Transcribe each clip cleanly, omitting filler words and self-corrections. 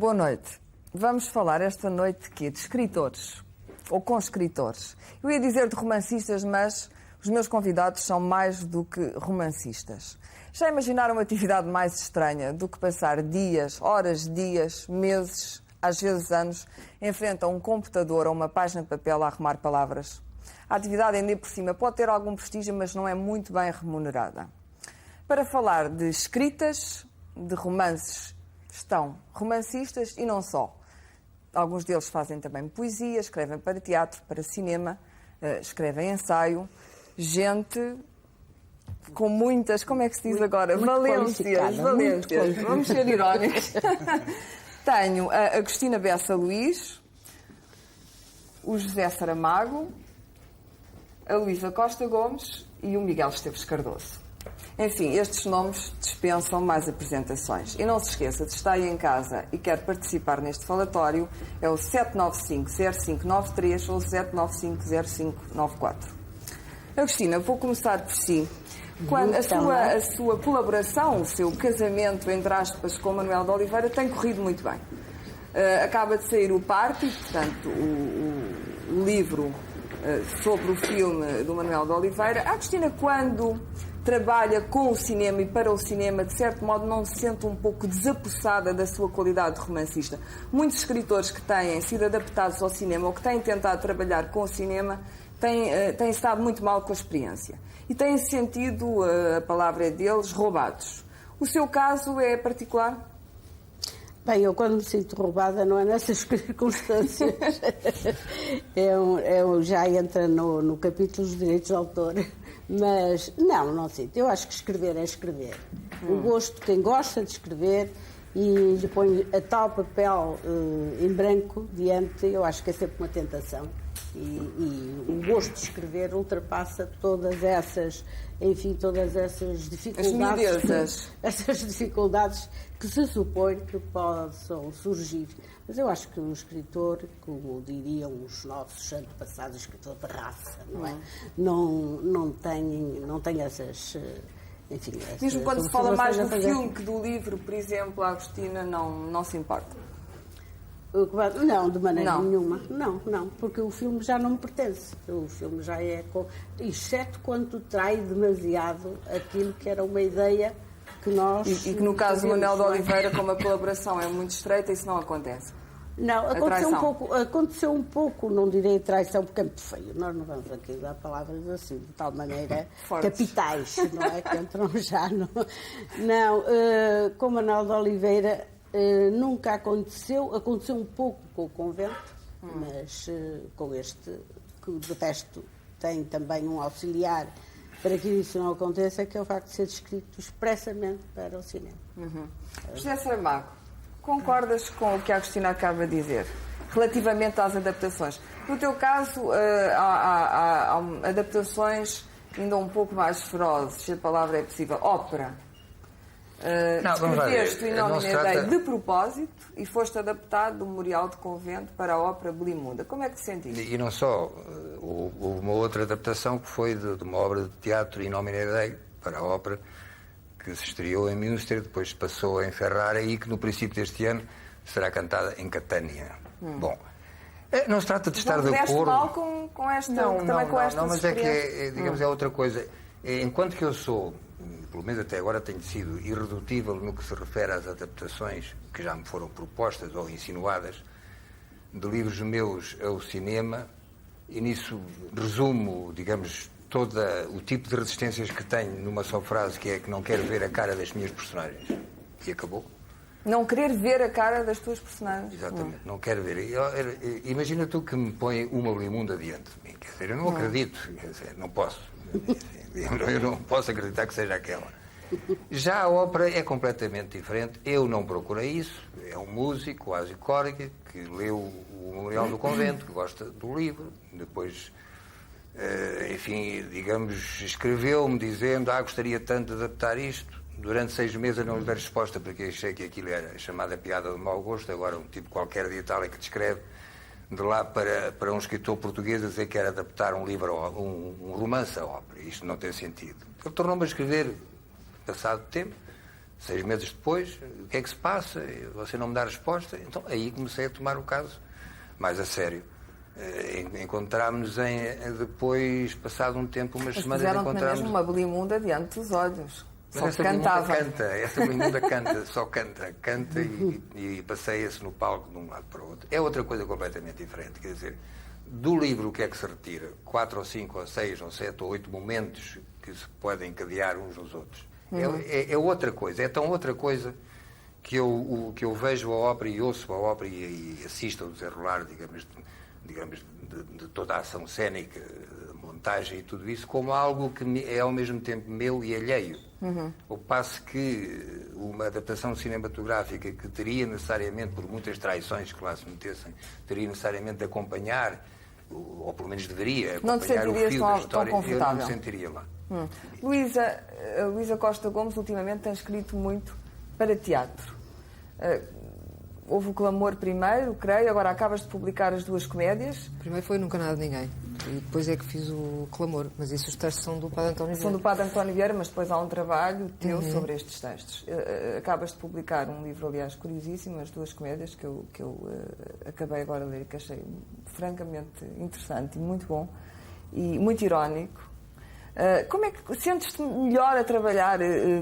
boa noite. Vamos falar esta noite de escritores, ou com escritores. Eu ia dizer de romancistas, mas os meus convidados são mais do que romancistas. Já imaginaram uma atividade mais estranha do que passar dias, horas, dias, meses, às vezes anos, em frente a um computador ou uma página de papel a arrumar palavras? A atividade, ainda por cima, pode ter algum prestígio, mas não é muito bem remunerada. Para falar de escritas, de romances, estão romancistas e não só. Alguns deles fazem também poesia, escrevem para teatro, para cinema, escrevem ensaio. Gente com muitas, como é que se diz agora? Valências. Vamos ser irónicos. Tenho a Agostina Bessa Luís, o José Saramago, a Luísa Costa Gomes e o Miguel Esteves Cardoso. Enfim, estes nomes dispensam mais apresentações. E não se esqueça, de estar aí em casa e quer participar neste falatório, é o 795-0593 ou 795-0594. Agostina, vou começar por si. Quando a sua colaboração, o seu casamento, entre aspas, com Manuel de Oliveira tem corrido muito bem. Acaba de sair o Parque, portanto, o livro sobre o filme do Manuel de Oliveira. A Agostina, quando trabalha com o cinema e para o cinema, de certo modo, não se sente um pouco desapossada da sua qualidade de romancista. Muitos escritores que têm sido adaptados ao cinema ou que têm tentado trabalhar com o cinema têm estado muito mal com a experiência. E têm sentido, a palavra é deles, roubados. O seu caso é particular? Bem, eu quando me sinto roubada não é nessas circunstâncias. Já entra no capítulo dos direitos de autor. Mas não sinto. Eu acho que escrever é escrever. O gosto, quem gosta de escrever e lhe põe a tal papel em branco diante, eu acho que é sempre uma tentação. E o gosto de escrever ultrapassa todas essas dificuldades. Essas dificuldades que se supõe que possam surgir. Mas eu acho que um escritor, como diriam os nossos antepassados, escritor de raça, não é? Não tem essas... Enfim, mesmo quando se fala mais do filme que do livro, por exemplo, a Agostina não se importa? Não, de maneira nenhuma. Não, porque o filme já não me pertence. O filme já é... Exceto quando trai demasiado aquilo que era uma ideia que nós... E que no caso do Manuel de Oliveira, como a colaboração é muito estreita, isso não acontece? Não, aconteceu um pouco, não direi traição, porque é muito feio. Nós não vamos aqui dar palavras assim, de tal maneira, capitais, não é? Que entram já no... Não, com o Manuel de Oliveira... nunca aconteceu um pouco com o Convento, mas com este, que de resto tem também um auxiliar para que isso não aconteça, que é o facto de ser escrito expressamente para o cinema. José Saramago, concordas com o que a Agostina acaba de dizer relativamente às adaptações? No teu caso, há adaptações ainda um pouco mais ferozes, se a palavra é possível. Ópera. Escreveste o Inomine Dei de propósito e foste adaptado do Memorial de Convento para a ópera Blimunda. Como é que te sentiste? E não só. Houve uma outra adaptação que foi de uma obra de teatro, Inomine Dei, para a ópera, que se estreou em Münster, depois passou em Ferrara e que no princípio deste ano será cantada em Catânia. Bom, não se trata de estar de acordo... mal com esta... Não, mas é que, digamos, é outra coisa. Enquanto que eu sou... pelo menos até agora tenho sido irredutível no que se refere às adaptações que já me foram propostas ou insinuadas de livros meus ao cinema, e nisso resumo, digamos, todo o tipo de resistências que tenho numa só frase, que é que não quero ver a cara das minhas personagens. E acabou. Não querer ver a cara das tuas personagens. Exatamente, não quero ver. Imagina tu que me põe uma Blimunda diante de mim. Quer dizer, eu não acredito, quer dizer, não posso. Eu não posso acreditar que seja aquela. Já a ópera é completamente diferente. Eu não procurei isso. É um músico, Ásio Córrega, que leu o Memorial do Convento, que gosta do livro. Depois, enfim, digamos, escreveu-me dizendo: gostaria tanto de adaptar isto. Durante 6 meses eu não lhe dei resposta, porque achei que aquilo era chamada piada de mau gosto. Agora um tipo qualquer de Itália que descreve de lá para um escritor português a dizer que era adaptar um livro, um romance à ópera. Isto não tem sentido. Ele tornou-me a escrever, passado tempo, 6 meses depois, o que é que se passa? Você não me dá resposta. Então, aí comecei a tomar o caso mais a sério. Encontrámos depois, passado um tempo, umas semanas, encontrámos mesmo uma Belimunda diante dos olhos. Só cantava. Essa Belimunda canta, só canta e passeia-se no palco de um lado para o outro. É outra coisa completamente diferente, quer dizer, do livro o que é que se retira? 4 ou 5 ou 6 ou 7 ou 8 momentos que se podem encadear uns nos outros. É outra coisa, é tão outra coisa que eu vejo a ópera e ouço a ópera e assisto ao desenrolar, digamos de toda a ação cénica, montagem e tudo isso, como algo que é ao mesmo tempo meu e alheio. Ao passo que uma adaptação cinematográfica que teria necessariamente, por muitas traições que lá se metessem, teria necessariamente de acompanhar, ou pelo menos deveria acompanhar o fio da história, eu não me sentiria lá. Luísa Costa Gomes ultimamente tem escrito muito para teatro. Houve o Clamor primeiro, creio, agora acabas de publicar as 2 comédias. Primeiro foi Nunca Nada de Ninguém, e depois é que fiz o Clamor, mas isso os textos são do Padre António Vieira. São do Padre António Vieira, mas depois há um trabalho teu sobre estes textos. Acabas de publicar um livro, aliás, curiosíssimo, as 2 comédias, que eu acabei agora de ler e que achei francamente interessante e muito bom, e muito irónico. Como é que sentes-te melhor a trabalhar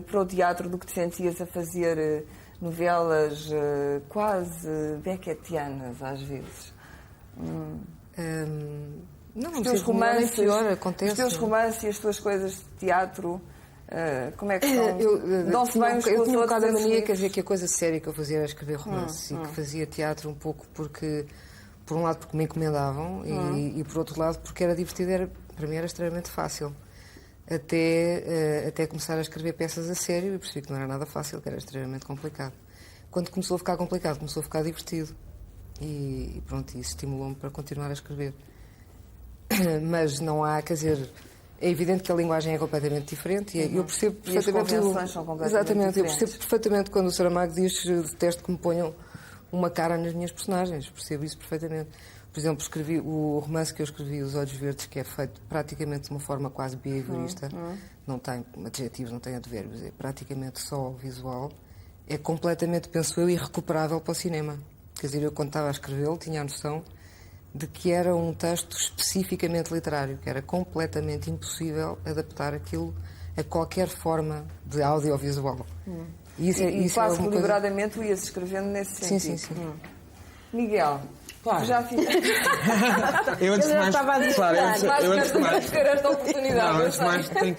para o teatro do que te sentias a fazer novelas quase beckettianas, às vezes? Os teus romances, os teus romances e as tuas coisas de teatro, como é que são? Eu tinha um bocado a mania, quer dizer, que a coisa séria que eu fazia era escrever romances e que fazia teatro um pouco porque, por um lado, porque me encomendavam e por outro lado, porque era divertido, para mim era extremamente fácil. Até começar a escrever peças a sério e percebi que não era nada fácil, que era extremamente complicado. Quando começou a ficar complicado, começou a ficar divertido. E pronto, isso estimulou-me para continuar a escrever. Mas não há, quer dizer, é evidente que a linguagem é completamente diferente e eu percebo perfeitamente... E as convenções são completamente exatamente, diferentes. Eu percebo perfeitamente quando o Saramago diz detesto que me ponham uma cara nas minhas personagens, percebo isso perfeitamente. Por exemplo, escrevi o romance que eu escrevi, Os Olhos Verdes, que é feito praticamente de uma forma quase behaviorista, não tem adjetivos, não tem advérbios, é praticamente só visual, é completamente, penso eu, irrecuperável para o cinema. Quer dizer, eu quando estava a escrevê-lo tinha a noção de que era um texto especificamente literário, que era completamente impossível adaptar aquilo a qualquer forma de audiovisual. E quase deliberadamente tu ias escrevendo nesse sentido. Sim. Miguel... Claro. Já fiz. Eu antes de mais, ter esta oportunidade. Não, antes de mais tenho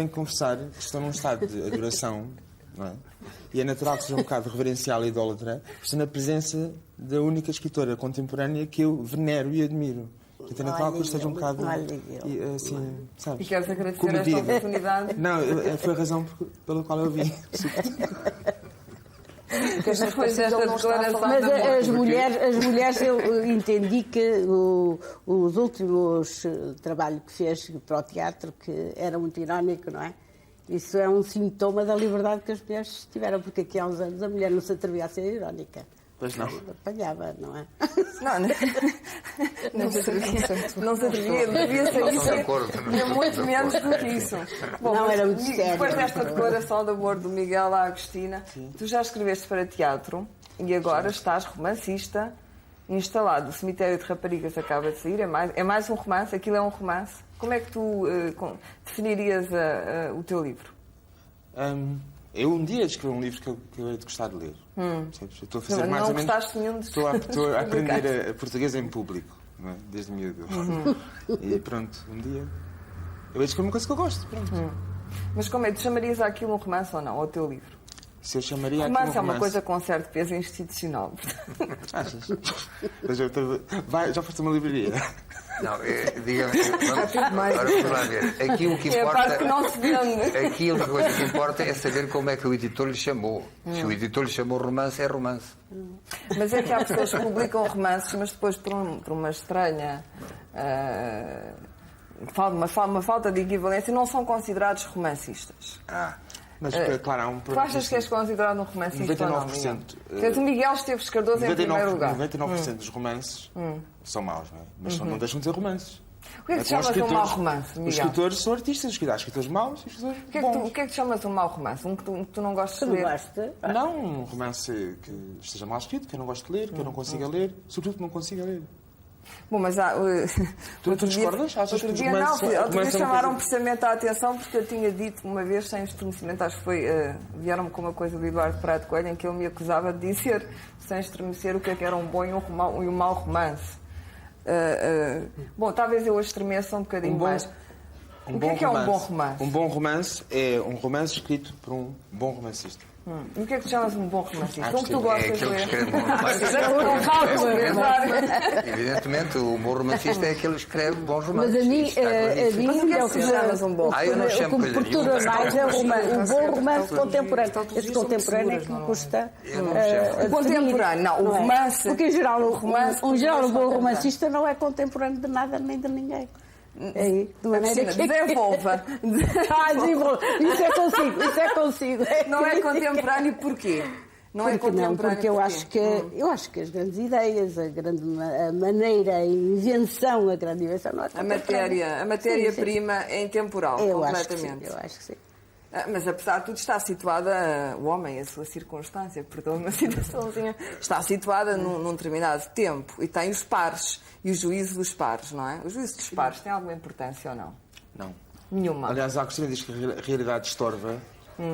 que confessar que estou num estado de adoração, não é? E é natural que seja um bocado reverencial e idólatra, estou na presença da única escritora contemporânea que eu venero e admiro. Portanto, é natural que eu esteja um bocado assim, sabes? E queres agradecer esta oportunidade? Não, foi a razão pela qual eu vim. Mas as mulheres eu entendi que os últimos trabalhos que fez para o teatro, que era muito irónico, não é? Isso é um sintoma da liberdade que as mulheres tiveram, porque aqui há uns anos a mulher não se atrevia a ser irónica. Pois não. Apanhava, não é? Não se atrevia, devia ser isso. Tinha muito menos do que isso. Bom, não, era muito sério. Depois desta declaração de amor do Miguel à Agostina, tu já escreveste para teatro e agora estás romancista instalado. O Cemitério de Raparigas acaba de sair, é mais um romance, aquilo é um romance. Como é que tu definirias o teu livro? Eu um dia escrevi um livro que eu hei de gostar de ler. Estou a fazer mais ou menos. Estou a aprender a português em público, não é? Desde miúdo. E pronto, um dia eu hei de escrever uma coisa que eu gosto. Pronto. Mas como é? Tu chamarias aquilo um romance ou não? Ao teu livro? Se eu chamaria aquilo romance é uma coisa com certo peso institucional. Achas? Já foste a uma livraria? Não, vamos lá ver. Aqui o que importa, é a parte que não se vende. Aqui a coisa que importa é saber como é que o editor lhe chamou. Se o editor lhe chamou romance, é romance. Mas é que há pessoas que publicam romances, mas depois por uma estranha... uma falta de equivalência, não são considerados romancistas. Mas, claro, há um problema. Tu achas que és considerado um romancista 99%, ou não? O Miguel Esteves Cardoso em primeiro lugar. 99% dos romances são maus, não é? Mas não deixam de ser romances. O que é que te chamas um mau romance, Miguel? Os escritores são artistas, há escritores maus e escritores bons. O que é que te chamas um mau romance? Um que tu não gostas de ler? Não, um romance que esteja mal escrito, que eu não gosto de ler, que eu não consiga ler, sobretudo que não consiga ler. Bom, mas Tu discordas? Achas que os romances... Não, outro dia chamaram precisamente a atenção porque eu tinha dito uma vez, sem estremecimento, acho que foi... vieram-me com uma coisa do Eduardo Prado Coelho, em que ele me acusava de dizer, sem estremecer, o que era um bom e um mau romance. Bom, talvez eu hoje estremeça um bocadinho mais. O que é um bom romance? Um bom romance é um romance escrito por um bom romancista. E o que é que te chamas um bom romancista? Como tu gostas de ler? Evidentemente, o bom romancista é aquele que escreve bons romances. Mas a mim é o que chamas um bom romance. O que me perturba mais é o bom romance contemporâneo. Esse contemporâneo é que me custa. O contemporâneo, não, o romance. Porque, em geral, o bom romancista não é contemporâneo de nada nem de ninguém. De maneira que desenvolva. Isso é consigo. Não é contemporâneo porquê? Não é contemporâneo porque eu acho que as grandes ideias, a maneira, a invenção não é contemporânea. A matéria-prima é intemporal, completamente. Eu acho que sim. Mas, apesar de tudo, está situada, o homem, a sua circunstância, perdoa-me a situaçãozinha, está situada num determinado tempo e tem os pares e o juízo dos pares, não é? O juízo dos pares tem alguma importância ou não? Não. Nenhuma. Aliás, a Cristina diz que a realidade estorva.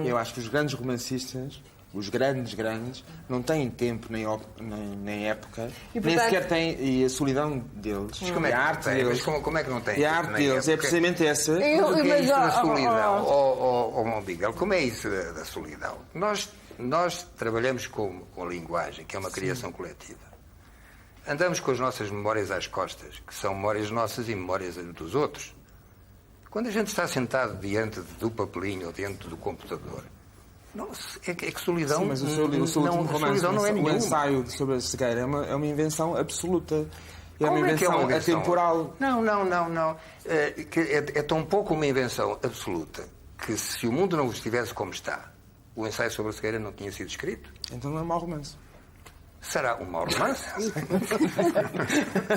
Eu acho que os grandes romancistas, os grandes, não têm tempo nem época, e, portanto, nem sequer têm, e a solidão deles, e a arte deles. Como é que não tem? E a arte deles é precisamente essa. O que é isso da solidão? Miguel, como é isso da solidão? Nós trabalhamos com a linguagem, que é uma criação coletiva. Andamos com as nossas memórias às costas, que são memórias nossas e memórias dos outros. Quando a gente está sentado diante do papelinho ou diante do computador, é que solidão... Sim, mas o seu último romance, não é o ensaio sobre a cegueira, é uma invenção absoluta. É uma invenção atemporal. Não. É tão pouco uma invenção absoluta que, se o mundo não estivesse como está, o ensaio sobre a cegueira não tinha sido escrito. Então não é mau romance. Será um mau romance?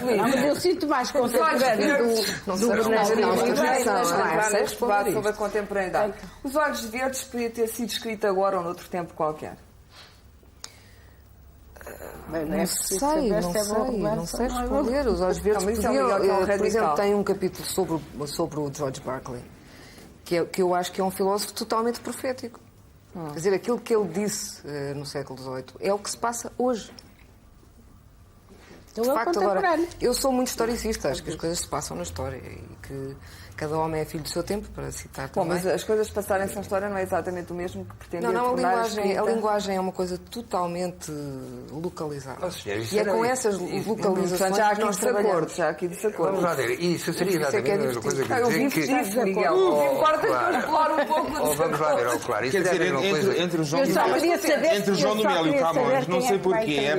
Mas eu sinto mais contemporâneo sobre a contemporaneidade. Os Olhos Verdes podia ter sido escrito agora ou noutro tempo qualquer? Não sei responder. Os Olhos Verdes por exemplo, tem um capítulo sobre o George Berkeley, que eu acho que é um filósofo totalmente profético. Quer dizer, aquilo que ele disse no século XVIII é o que se passa hoje. De facto, agora, eu sou muito historicista, acho que as coisas se passam na história e que cada homem é filho do seu tempo, para citar também. Bom, mas as coisas passarem-se na história não é exatamente o mesmo que pretender tornar a linguagem é uma coisa totalmente localizada. E é com essas localizações já há aqui desacordo. Vamos lá ver, isso seria exatamente a mesma coisa que dizer que... Eu vivo Miguel. Importa que eu explore um pouco de vamos lá ver, claro. Quer dizer, entre o João do Mel e o Camões, não sei porquê, é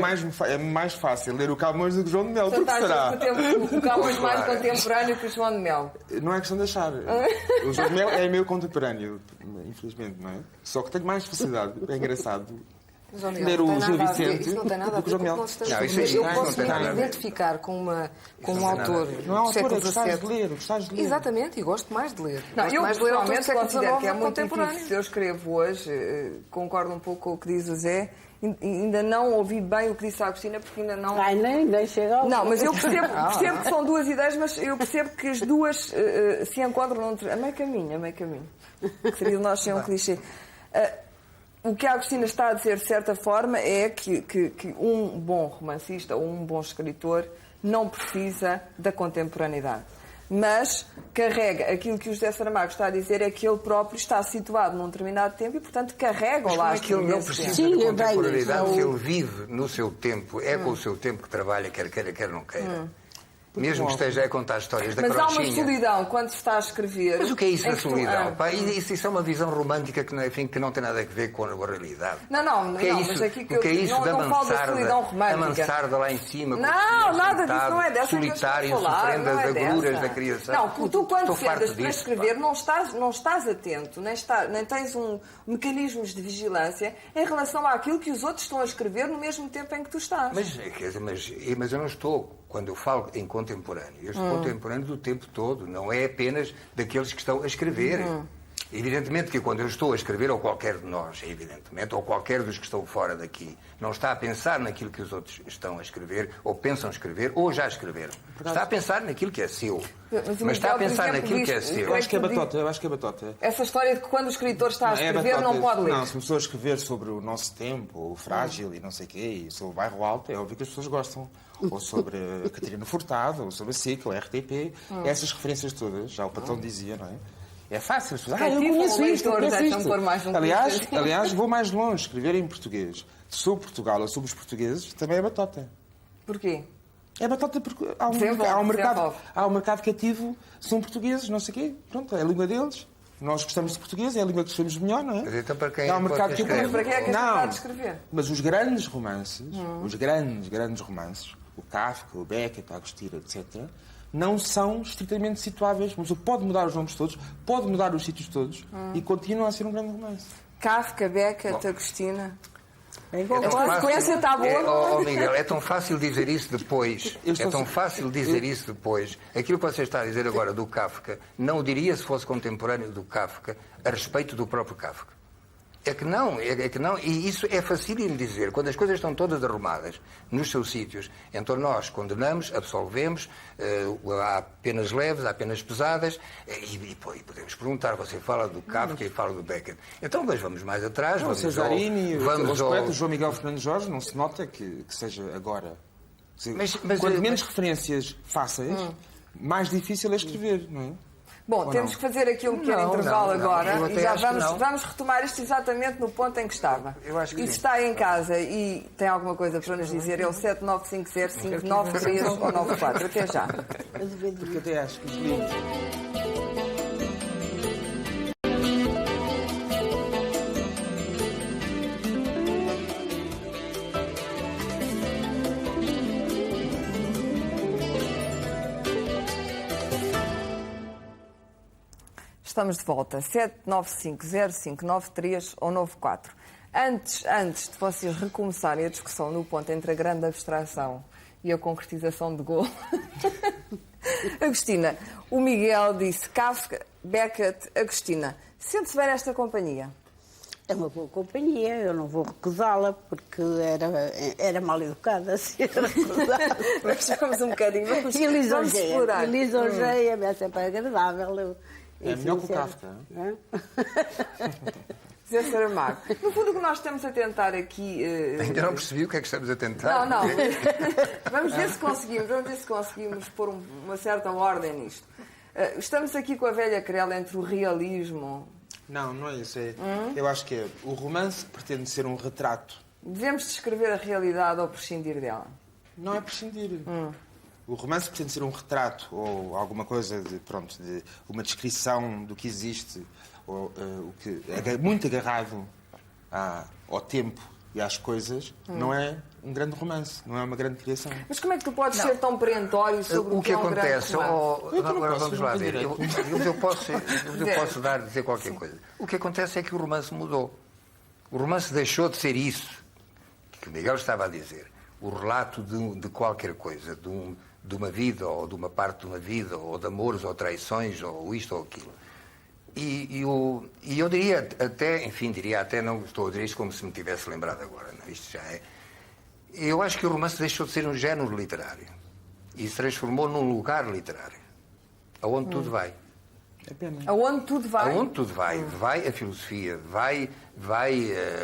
mais fácil ler o Camões do que o João do Mel. Por que será? O Camões mais contemporâneo que o João de Mel. Não é questão de achar. O João de Mel é meio contemporâneo, infelizmente, não é? Só que tenho mais facilidade. É engraçado ler o Gil Vicente do que o João de Mel. Eu posso me identificar com um autor do século XVII. Exatamente, e gosto mais de ler. Eu pessoalmente considero que é muito difícil. Se eu escrevo hoje, concordo um pouco com o que diz o Zé. Ainda não ouvi bem o que disse a Agostina, porque ainda não... nem chega ao... Não, mas eu percebo que são duas ideias, mas eu percebo que as duas se encontram a meio caminho. Que seria nós ser um clichê. O que a Agostina está a dizer, de certa forma, é que um bom romancista ou um bom escritor não precisa da contemporaneidade. Mas carrega aquilo que o José Saramago está a dizer, é que ele próprio está situado num determinado tempo e, portanto, carrega lá aquilo. Mas como é que ele não precisa da contemporaneidade se ele vive no seu tempo, é com o seu tempo que trabalha, quer queira, quer não queira? Mesmo que esteja a contar histórias da Crochinha. Mas há uma solidão quando se está a escrever. Mas o que é isso, a solidão? Isso é uma visão romântica que não tem nada a ver com a realidade. Não, mas aqui que eu não falo da solidão romântica. A mansarda lá em cima. Não, nada disso, não é dessa. Solitário, sofrendo as agruras da criação. Não, tu quando sentas para escrever não estás atento, nem tens mecanismos de vigilância em relação àquilo que os outros estão a escrever no mesmo tempo em que tu estás. Mas eu não estou. quando eu falo em contemporâneo, eu estou contemporâneo do tempo todo, não é apenas daqueles que estão a escrever. Evidentemente que quando eu estou a escrever, ou qualquer de nós, evidentemente, ou qualquer dos que estão fora daqui, não está a pensar naquilo que os outros estão a escrever, ou pensam escrever, ou já escreveram. Está a pensar naquilo que é seu. Mas está a pensar naquilo que é seu. Eu acho que é batota. Essa história de que quando o escritor está a escrever não pode ler. Não, se uma pessoa escrever sobre o nosso tempo, o frágil e não sei o quê, e sobre o bairro Alto, é óbvio que as pessoas gostam. Ou sobre a Catarina Furtado, ou sobre a SIC, ou a RTP. Essas referências todas, já o Platão dizia, não é? É fácil. Eu conheço isto, Aliás, vou mais longe. Escrever em português sobre Portugal ou sobre os portugueses também é batota. Porquê? É batota porque há um mercado cativo, são portugueses, não sei o quê. Pronto, é a língua deles. Nós gostamos de português, é a língua que gostamos melhor, não é? Mas então para quem há um mercado que para quem é que está a escrever? Mas os grandes romances, os grandes romances, o Kafka, o Beckett, a Agostina, etc., não são estritamente situáveis. Mas pode mudar os nomes todos, pode mudar os sítios todos e continua a ser um grande romance. Kafka, Beckett, Agostina. A sequência está boa. Miguel, é tão fácil dizer isso depois. Aquilo que você está a dizer agora do Kafka, não o diria se fosse contemporâneo do Kafka a respeito do próprio Kafka. É que não. E isso é facílimo dizer. Quando as coisas estão todas arrumadas nos seus sítios, então nós condenamos, absolvemos, há penas leves, há penas pesadas, e podemos perguntar, você fala do Kafka e fala do Beckett. Então, mas vamos mais atrás. O Cesarini, os poetas, João Miguel Fernandes Jorge, não se nota que seja agora. Quanto menos referências fáceis, mais difícil é escrever, não é? Bom, temos que fazer aqui um pequeno intervalo agora e já vamos retomar isto exatamente no ponto em que estava. E se está em casa e tem alguma coisa para nos dizer, é o 7950593 ou 94. Até já. Porque até acho que os livros... Estamos de volta. 7950593 ou 94. Antes de vocês recomeçarem a discussão no ponto entre a grande abstração e a concretização de golo, Agostina, o Miguel disse Kafka, Beckett, Agostina. Sente-se bem nesta companhia? É uma boa companhia, eu não vou recusá-la, porque era mal educada a ser recusada. Mas vamos um bocadinho, vamos explorar. E lisonjeia, é sempre agradável. É melhor que o Kafka. José Saramago. No fundo, o que nós estamos a tentar aqui... Ainda não percebi o que é que estamos a tentar. Não. Vamos ver se conseguimos pôr uma certa ordem nisto. Estamos aqui com a velha querela entre o realismo... Não é isso. Eu acho que o romance pretende ser um retrato. Devemos descrever a realidade ou prescindir dela? Não é prescindir. O romance pretende ser um retrato ou alguma coisa de uma descrição do que existe, ou o que é muito agarrado ao tempo e às coisas. Não é um grande romance, não é uma grande criação. Mas como é que tu podes ser tão perentório sobre o que é um grande romance? Agora vamos lá ver. Eu posso dizer qualquer coisa. O que acontece é que o romance mudou. O romance deixou de ser isso que o Miguel estava a dizer. O relato de qualquer coisa, de uma vida, ou de uma parte de uma vida, ou de amores, ou traições, ou isto ou aquilo. E eu diria até, não estou a dizer isto como se me tivesse lembrado agora, não, isto já é... Eu acho que o romance deixou de ser um género literário e se transformou num lugar literário, aonde tudo vai. É pena. Aonde tudo vai? Aonde tudo vai. Vai a filosofia, vai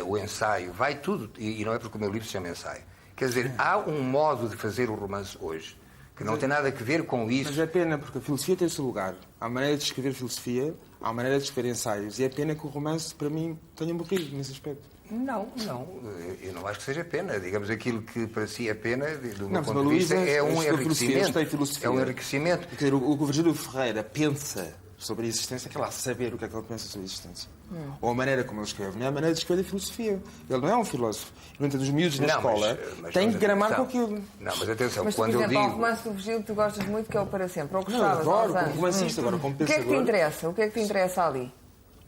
o ensaio, vai tudo. E não é porque o meu livro se chama ensaio. Quer dizer, há um modo de fazer o romance hoje que não tem nada a ver com isso. Mas é pena, porque a filosofia tem o seu lugar. Há maneira de escrever filosofia, há maneira de escrever ensaios. E é pena que o romance, para mim, tenha morrido nesse aspecto. Não. Eu não acho que seja pena. Digamos, aquilo que para si é pena, do meu ponto de vista, é um enriquecimento. É um enriquecimento. Quer dizer, o que o Virgílio Ferreira pensa sobre a existência, quer lá saber o que é que ele pensa sobre a existência. Ou a maneira como ele escreve. Não é a maneira de escrever a filosofia. Ele não é um filósofo. No entanto, os miúdos na escola têm que gramar com aquilo. Não, mas atenção, mas, quando por exemplo, eu digo... o romance do Virgílio que tu gostas muito, que é o Para Sempre. Ou não, eu adoro, como romancista, agora como pensador. O que é que te interessa? O que é que te interessa ali?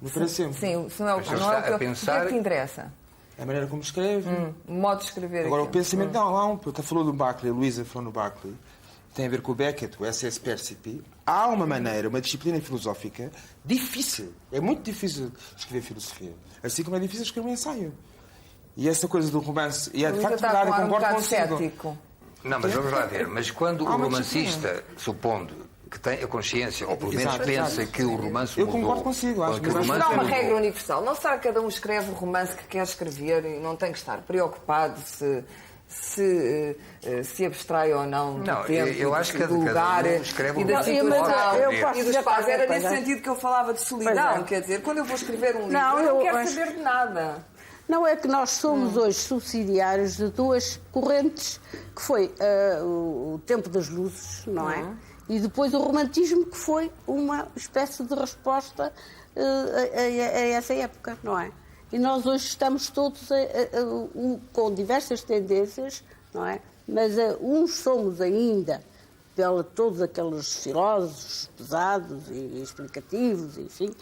No Para Sempre. Sim, se não é o que não é o que é que te interessa? É a maneira como escreve. O modo de escrever. Agora, o pensamento... Não, até falou do Buckley, a Luísa falou no Buckley. tem a ver com o Beckett, o SS Percipi, há uma maneira, uma disciplina filosófica difícil. É muito difícil escrever filosofia. Assim como é difícil escrever um ensaio. E essa coisa do romance... E é de facto verdade, eu concordo consigo. Não, mas vamos lá ver. Mas quando o romancista, supondo que tem a consciência, ou pelo menos pensa que o romance mudou... Eu concordo consigo. Acho que não há uma regra universal. Não será que cada um escreve o romance que quer escrever e não tem que estar preocupado se abstrai ou não do tempo, eu acho que do lugar um escreve e da situação e dos pais. Era nesse sentido que eu falava de solidão. Quer dizer, quando eu vou escrever um livro, eu não quero saber de nada. Não é que nós somos hoje subsidiários de duas correntes, que foi o tempo das luzes, não é? E depois o romantismo, que foi uma espécie de resposta a essa época, não é? E nós hoje estamos todos com diversas tendências, não é? Mas uns somos ainda todos aqueles filósofos pesados e explicativos, enfim,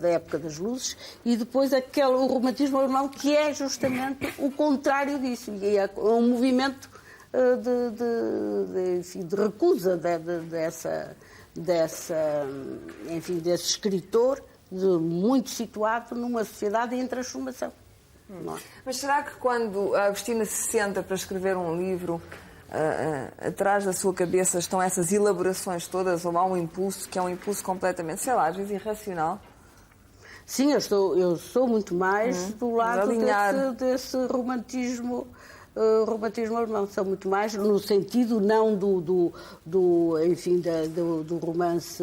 da época das luzes, e depois o romantismo alemão, que é justamente o contrário disso, e é um movimento de recusa desse escritor muito situado numa sociedade em transformação. Mas será que quando a Agostina se senta para escrever um livro, atrás da sua cabeça estão essas elaborações todas, ou há um impulso que é um impulso completamente, sei lá, às vezes irracional? Sim, eu sou muito mais do lado desse romantismo alemão. Sou muito mais no sentido não do romance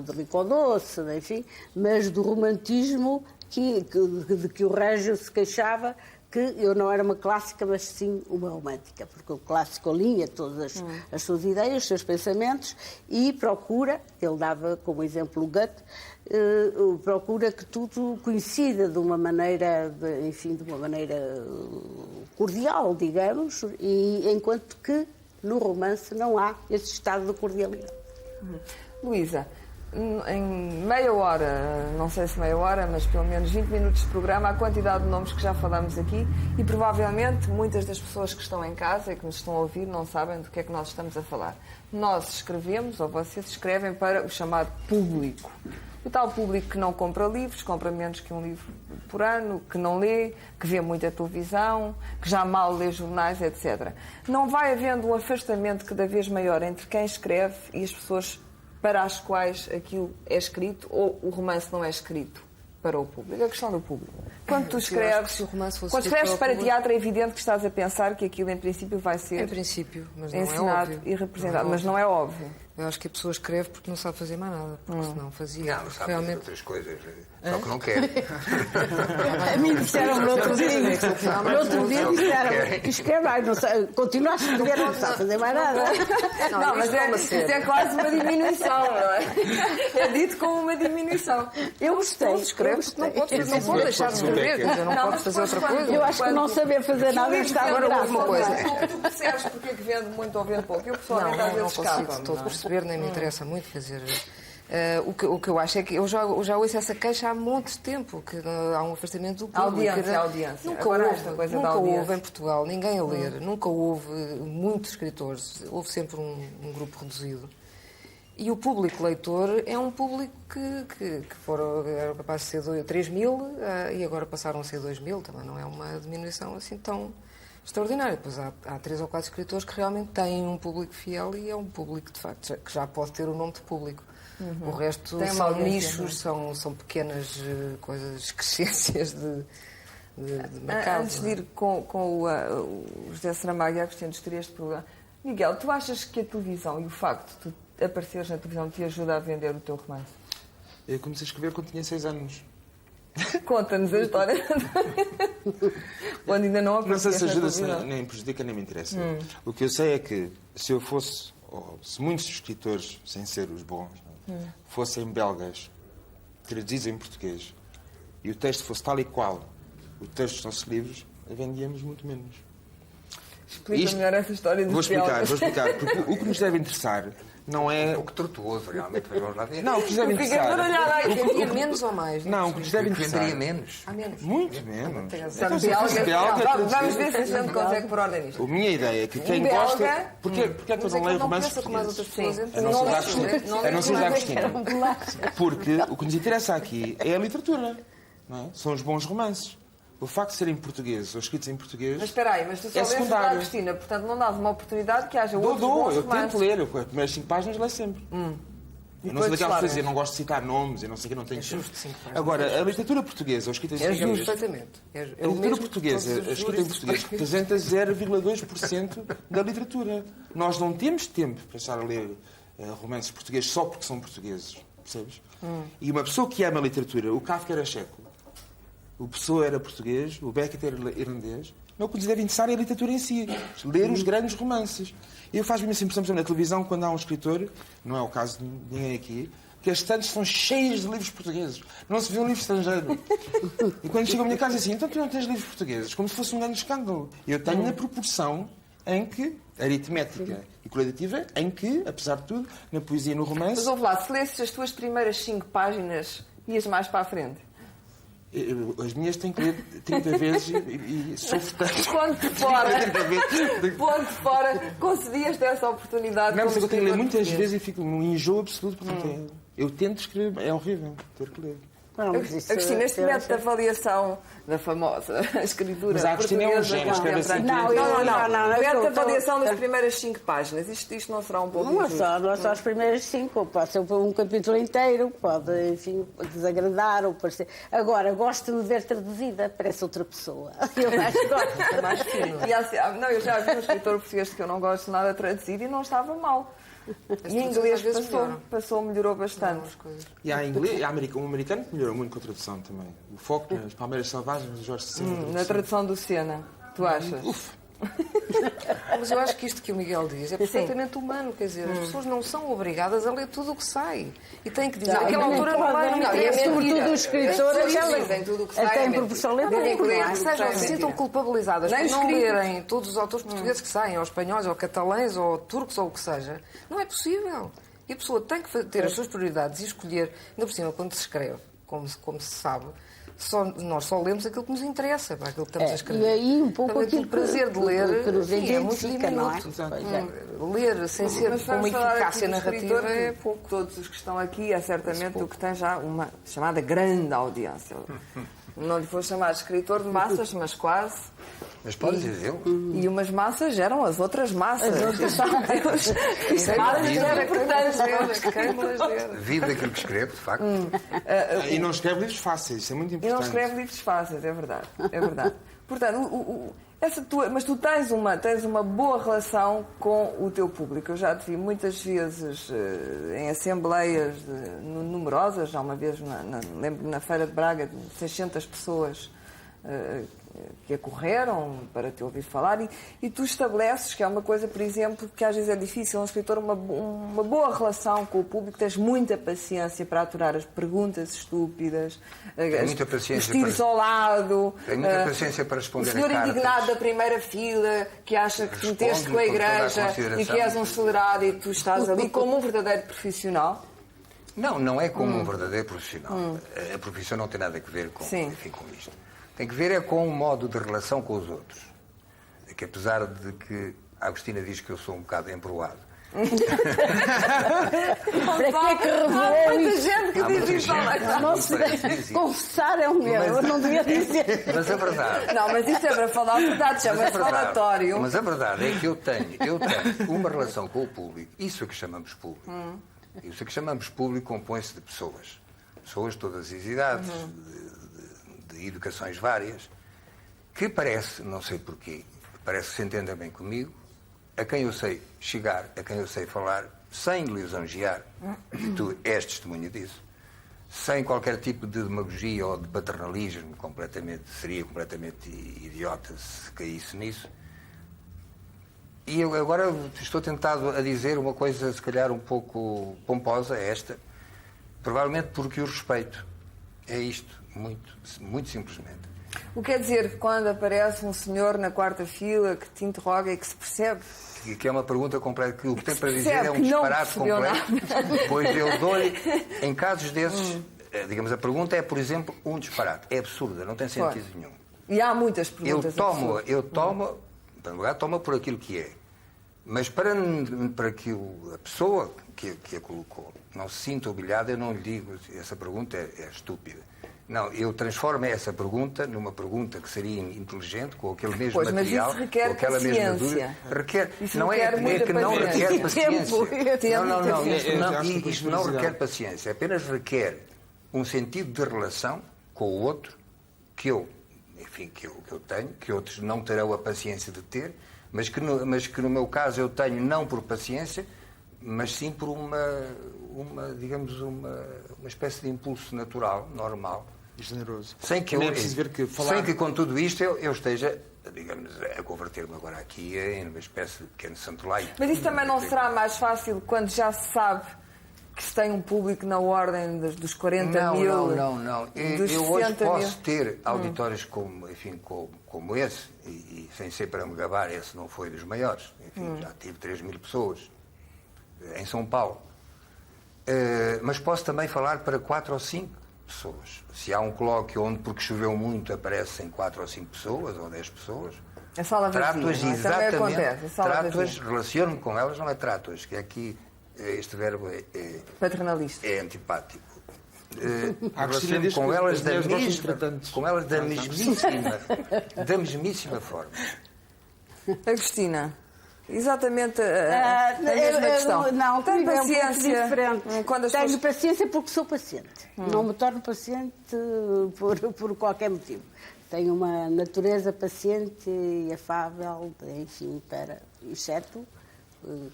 de Rico Doce, enfim, mas do romantismo de que o Régio se queixava, que eu não era uma clássica, mas sim uma romântica, porque o clássico alinha todas as suas ideias, os seus pensamentos, e procura, ele dava como exemplo o Goethe, procura que tudo coincida de uma maneira, cordial, digamos, e enquanto que no romance não há esse estado de cordialidade. Luísa, em meia hora, não sei se meia hora, mas pelo menos 20 minutos de programa, a quantidade de nomes que já falamos aqui, e provavelmente muitas das pessoas que estão em casa e que nos estão a ouvir não sabem do que é que nós estamos a falar. Nós escrevemos, ou vocês escrevem, para o chamado público. O tal público que não compra livros, compra menos que um livro por ano, que não lê, que vê muita televisão, que já mal lê jornais, etc. Não vai havendo um afastamento cada vez maior entre quem escreve e as pessoas para as quais aquilo é escrito, ou o romance não é escrito para o público? A questão do público. Quando tu escreves, quando escreves para teatro, é evidente que estás a pensar que aquilo em princípio vai ser ensinado e representado, mas não é óbvio. Eu acho que a pessoa escreve porque não sabe fazer mais nada, porque senão fazia. Não, sabe fazer outras coisas, só que não quer. A mim disseram no outro dia disseram que escreve, continua a escrever, não sabe fazer mais nada. Não, mas isso é quase uma diminuição, não é? É dito como uma diminuição. Eu gostei. Escreve porque não pode deixar de escrever, não pode fazer outra coisa. Eu acho que não saber fazer nada está agora uma coisa. Tu percebes porque é que vende muito ou vende pouco? Eu pessoalmente às vezes escapa. Nem me interessa muito fazer. O que eu acho é que eu já ouço essa queixa há muito tempo, que há um afastamento do público. Audiência. Nunca houve em Portugal ninguém a ler, nunca houve muitos escritores, houve sempre um grupo reduzido. E o público leitor é um público que era capaz de ser 3 mil e agora passaram a ser 2 mil, também não é uma diminuição assim tão extraordinário. Depois há 3 ou 4 escritores que realmente têm um público fiel e é um público, de facto, que já pode ter o nome de público. O resto são nichos, são pequenas coisas, excrescências de mercado. Antes de ir com o José Saramago e a Agostina de este programa, Miguel, tu achas que a televisão e o facto de tu apareceres na televisão te ajuda a vender o teu romance? Eu comecei a escrever quando tinha 6 anos. Conta-nos a história. Quando ainda não apareceu. Não sei se ajuda, nem prejudica, nem me interessa. O que eu sei é que se eu fosse, ou se muitos escritores, sem ser os bons, fossem belgas, traduzidos em português, e o texto fosse tal e qual o texto dos nossos livros, vendíamos muito menos. Explica melhor essa história dos Vou explicar, porque o que nos deve interessar não é... Um pouco tortuoso, realmente, mas vamos lá ver. Não, o que nos deve interessar... Vendia menos ou mais? Não, o que nos deve interessar... Venderia menos. Muito menos. Vamos ver se a gente consegue por ordem nisto. A minha ideia é que quem gosta... Porquê é que eu não leio romances portugueses? A não ser da Agostina. Porque o que nos interessa aqui é a literatura. Não é? São os bons romances. O facto de serem portugueses ou escritos em português. Mas espera aí, mas tu só lês da Agostina, portanto não dás uma oportunidade que haja outros bons eu romances. tento ler, as primeiras 5 páginas leio sempre. Eu não sou daquelas pessoas que eu não gosto de citar nomes, eu não sei que não tenho justo. Agora, a literatura portuguesa ou escrita em português. Perfeitamente. A literatura portuguesa, a escrita em português, representa 0,2% da literatura. Nós não temos tempo para estar a ler romances portugueses só porque são portugueses. Percebes? E uma pessoa que ama a literatura, o Kafka era checo. O Pessoa era português, o Beckett era irlandês. Não, o que nos deve interessar é a literatura em si. Ler os grandes romances. Eu faço-me essa impressão, por exemplo, na televisão, quando há um escritor, não é o caso de ninguém aqui, que as estantes são cheias de livros portugueses. Não se vê um livro estrangeiro. E quando chego à minha casa, assim, então tu não tens livros portugueses? Como se fosse um grande escândalo. Eu tenho na proporção em que, aritmética e qualitativa, em que, apesar de tudo, na poesia e no romance... Mas ouve lá, se lesses as tuas primeiras 5 páginas, ias mais para a frente. As minhas têm que ler 30 vezes e sofro tanto. Ponto fora, concedias-te essa oportunidade. Não, mas eu tenho que ler muitas vezes e fico num enjoo absoluto. Porque eu tento escrever, é horrível ter que ler. Agostina, este método de avaliação da famosa escritura. Mas a Agostina é um gênio, escreve assim. Não. O método de avaliação das primeiras 5 páginas. Isto não será um pouco. Não é só as primeiras 5, pode ser um capítulo inteiro, pode, enfim, desagradar ou parecer. Agora, gosto de me ver traduzida, parece outra pessoa. Eu mais gosto. É mais fino. Não, eu já vi um escritor português que eu não gosto nada traduzido e não estava mal. E em inglês melhorou bastante. E há um americano que melhorou muito com a tradução também. O foco nas Palmeiras Selvagens de Jorge Sena. Na tradução do Sena, tu achas? Mas eu acho que isto que o Miguel diz é perfeitamente humano, quer dizer, as pessoas não são obrigadas a ler tudo o que sai. E têm que dizer, aquela altura não vai, não é sobretudo os escritores, dizem tudo o que sai. Até em proporção que se sintam culpabilizadas por não lerem todos os autores portugueses que saem, ou espanhóis, ou catalães, ou turcos, ou o que seja. Não é possível. E a pessoa tem que ter as suas prioridades e escolher, ainda por cima, quando se escreve, como se sabe, nós só lemos aquilo que nos interessa, para aquilo que estamos a escrever. E aí um pouco aquilo o prazer de ler é muito diminuto. Ler sem ser com uma eficácia narrativa é pouco. Todos os que estão aqui é certamente o que tem já uma chamada grande audiência. Não lhe vou chamar de escritor de massas, mas quase. Mas podes dizê-lo. E umas massas geram as outras massas. Isso é importante. Vive daquilo que escreve, de facto. E não escreve livros fáceis, isso é muito importante. E não escreve livros fáceis, é verdade. Portanto, mas tu tens uma boa relação com o teu público. Eu já te vi muitas vezes em assembleias numerosas, já uma vez, lembro na Feira de Braga, de 600 pessoas que acorreram para te ouvir falar e tu estabeleces, que é uma coisa, por exemplo, que às vezes é difícil, um escritor, uma boa relação com o público, tens muita paciência para aturar as perguntas estúpidas, os tiros ao lado, tenho muita paciência para responder o senhor indignado da primeira fila que acha que te meteste com a igreja e que és um acelerado e tu estás ali como um verdadeiro profissional. Não é como um verdadeiro profissional. A profissão não tem nada a ver com isto. Tem que ver com o modo de relação com os outros. É que apesar de que a Agostina diz que eu sou um bocado embroado. Para que é que revelou muita gente que diz isso. Confessar é um erro, eu não devia dizer. Mas a verdade... Não, mas isto é para falar a verdade, chama-se falatório. Mas a verdade é que eu tenho uma relação com o público, isso é que chamamos público. Isso é que chamamos público compõe-se de pessoas. Pessoas de todas as idades, de educações várias, que parece, não sei porquê, parece que se entendem bem comigo, a quem eu sei chegar, a quem eu sei falar, sem lisonjear, e tu és testemunha disso, sem qualquer tipo de demagogia ou de paternalismo, seria completamente idiota se caísse nisso. E eu agora estou tentado a dizer uma coisa, se calhar um pouco pomposa, provavelmente porque o respeito é isto, muito simplesmente. O que quer dizer que quando aparece um senhor na quarta fila que te interroga e que se percebe... Que é uma pergunta completa, que o que tem para dizer é um disparate completo. Pois eu dou-lhe, em casos desses, digamos, a pergunta é, por exemplo, um disparate. É absurda, não tem sentido nenhum. E há muitas perguntas absurdas. Eu tomo, em primeiro lugar, tomo por aquilo que é. Mas para que a pessoa que a colocou não se sinta humilhada, eu não lhe digo, essa pergunta é estúpida. Não, eu transformo essa pergunta numa pergunta que seria inteligente, com aquele mesmo material, com aquela mesma dúvida. Não é que não requer paciência. Não, isto não requer paciência. Apenas requer um sentido de relação com o outro que eu tenho, que outros não terão a paciência de ter, mas que no meu caso eu tenho não por paciência, mas sim por digamos, uma espécie de impulso natural, normal. E generoso. Sem que com tudo isto eu esteja, digamos, a converter-me agora aqui em uma espécie de pequeno santo laico. Mas isso também não será mais fácil quando já se sabe que se tem um público na ordem dos 40 mil? Não. Eu hoje posso ter auditórios como esse, e sem ser para me gabar, esse não foi dos maiores. Enfim, já tive 3.000 pessoas em São Paulo. Mas posso também falar para 4 ou 5 pessoas. Se há um colóquio onde, porque choveu muito, aparecem 4 ou 5 pessoas, ou 10 pessoas, a sala vazia, trato-as exatamente, relaciono-me com elas, não é trato-as, que aqui este verbo é paternalista. É antipático. Relaciono com elas da mesmíssima forma. Agostina, exatamente a mesma questão. Não, tenho paciência. Diferente. Tenho paciência porque sou paciente. Não me torno paciente por qualquer motivo. Tenho uma natureza paciente e afável, enfim, exceto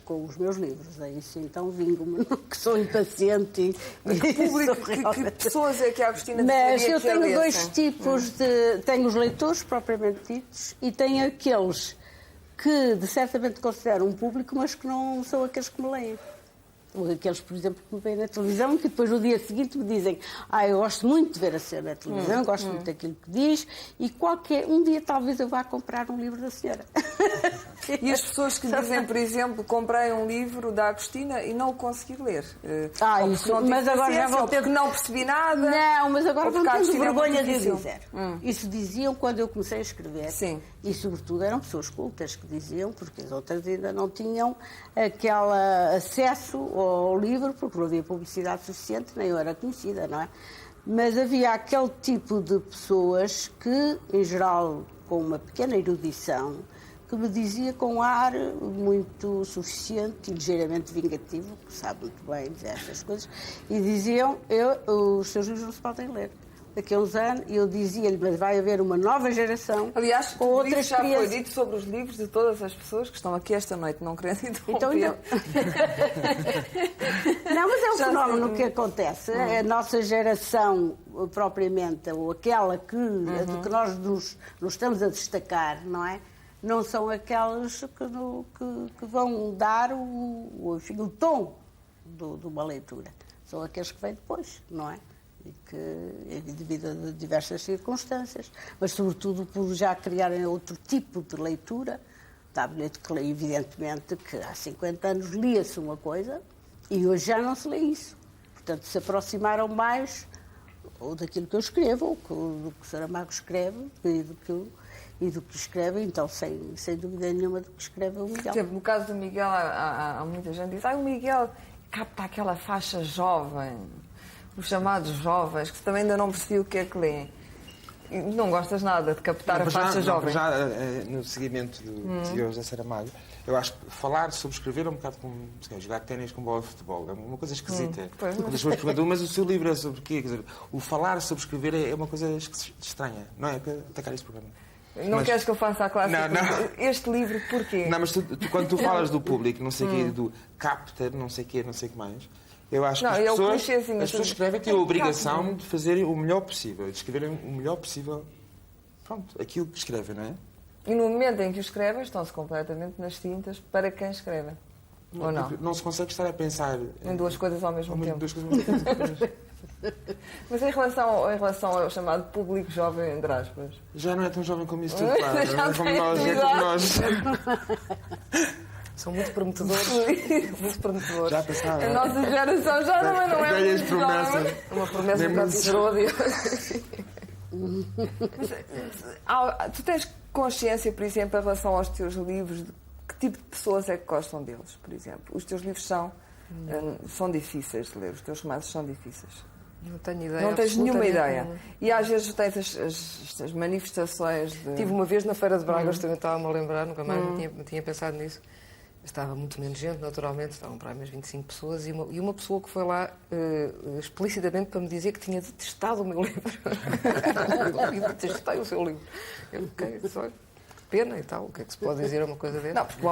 com os meus livros. Então vingo-me que sou impaciente que pessoas é que a Agostina Mas eu tenho dois tipos de... Tenho os leitores propriamente ditos e tenho aqueles que certamente considero um público, mas que não são aqueles que me leem. Ou aqueles, por exemplo, que me veem na televisão, que depois no dia seguinte me dizem eu gosto muito de ver a senhora na televisão, gosto muito daquilo que diz, e um dia talvez eu vá comprar um livro da senhora. E as pessoas que dizem, por exemplo, comprei um livro da Agostina e não o consegui ler. Mas agora já vão ter... Porque não percebi nada. Não, mas agora vão tendo vergonha de dizer. Isso diziam quando eu comecei a escrever. Sim. E, sobretudo, eram pessoas cultas que diziam, porque as outras ainda não tinham aquele acesso ao livro, porque não havia publicidade suficiente, nem eu era conhecida, não é? Mas havia aquele tipo de pessoas que, em geral, com uma pequena erudição, que me dizia com um ar muito suficiente e ligeiramente vingativo, que sabe muito bem dizer essas coisas, e diziam, os seus livros não se podem ler. Daqui a uns anos, eu dizia-lhe, mas vai haver uma nova geração. Aliás, com outras já foi dito sobre os livros de todas as pessoas que estão aqui esta noite, não querendo interromper. Não, mas é um fenómeno que acontece. A nossa geração, propriamente, ou aquela que nós nos estamos a destacar, não é? Não são aquelas que vão dar o tom de uma leitura. São aqueles que vêm depois, não é? Devido a diversas circunstâncias, mas sobretudo por já criarem outro tipo de leitura. Dá-me que ler, evidentemente, que há 50 anos lia-se uma coisa e hoje já não se lê isso. Portanto, se aproximaram mais ou daquilo que eu escrevo, ou do que o Saramago escreve e do que escreve, então, sem dúvida nenhuma, do que escreve o Miguel. Por exemplo, no caso do Miguel, há muita gente que diz o Miguel capta aquela faixa jovem, os chamados jovens, que também ainda não percebi o que é que lêem. Não gostas nada de captar a faixa jovem? Já no seguimento de José Saramago, eu acho que falar sobre escrever é um bocado como jogar ténis com bola de futebol. É uma coisa esquisita. As pessoas perguntam, mas o seu livro é sobre o quê? Quer dizer, o falar sobre escrever é uma coisa estranha. Não é para atacar este programa. Não queres que eu faça a classe? Não. Este livro, porquê? Não, mas quando tu falas do público, não sei o quê, do capta, não sei o quê, não sei o que mais... Eu acho que as pessoas escrevem têm a obrigação de fazerem o melhor possível, de escreverem o melhor possível, pronto, aquilo que escrevem, não é? E no momento em que o escrevem, estão-se completamente nas tintas para quem escreve. Ou não? Não se consegue estar a pensar... Em duas coisas ao mesmo tempo. Duas coisas ao mesmo tempo. Mas em relação ao chamado público jovem, entre aspas? Já não é tão jovem como isso tudo, claro. Não é como nós. São muito prometedores. Muito prometedores. Já passaram. A nossa geração já não é Velhas muito promessas. jovem. Uma promessa um bocado serôdia. Tu tens consciência, por exemplo, em relação aos teus livros, de que tipo de pessoas é que gostam deles, por exemplo? Os teus livros são difíceis de ler, os teus romances são difíceis. Não tenho ideia. Não tens nenhuma ideia. Nenhuma. E às vezes tens as manifestações de... Tive uma vez na Feira de Braga, também estava-me a lembrar, nunca mais me tinha pensado nisso. Estava muito menos gente, naturalmente, estavam para aí umas 25 pessoas, e uma pessoa que foi lá explicitamente para me dizer que tinha detestado o meu livro. Eu detestei o seu livro. Eu, ok, só que pena e tal, o que é que se pode dizer a uma coisa dessa? Não, porque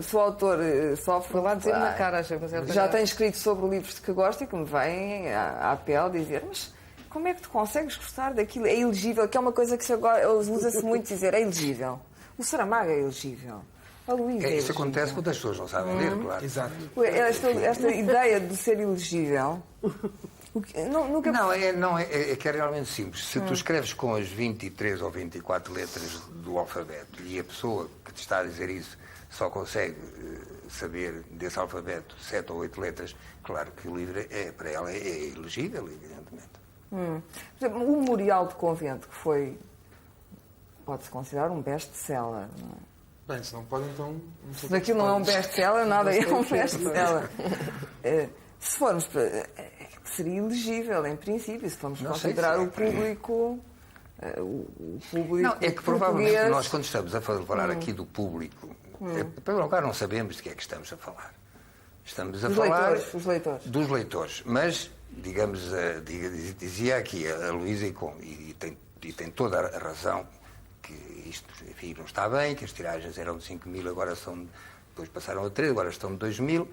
se o autor sofre... Foi lá dizer-me na cara, achei, mas já tem escrito sobre livros de que gosta e que me vêm à pele dizer, mas como é que tu consegues gostar daquilo? É elegível, que é uma coisa que agora usa-se muito dizer, é elegível. O Saramago é elegível. A Luísa Isso acontece quando as pessoas não sabem ler, claro. Exato. Esta ideia de ser elegível... É que é realmente simples. Se tu escreves com as 23 ou 24 letras do alfabeto e a pessoa que te está a dizer isso só consegue saber desse alfabeto 7 ou 8 letras, claro que o livro para ela é elegível, evidentemente. Por exemplo, o Memorial de Convento, que foi, pode-se considerar um best-seller, não é? Bem, se não pode, então... Se aquilo não é um best-seller, nada é um best-seller. Se formos para... Seria elegível, em princípio, se formos considerar o público... O público não, é que provavelmente nós, quando estamos a falar aqui do público, em primeiro lugar, não sabemos de que é que estamos a falar. Estamos a falar dos leitores. Mas, digamos, dizia aqui a Luísa, e tem toda a razão, que isto, enfim, não está bem, que as tiragens eram de 5.000, agora depois passaram a 3, agora estão de 2.000.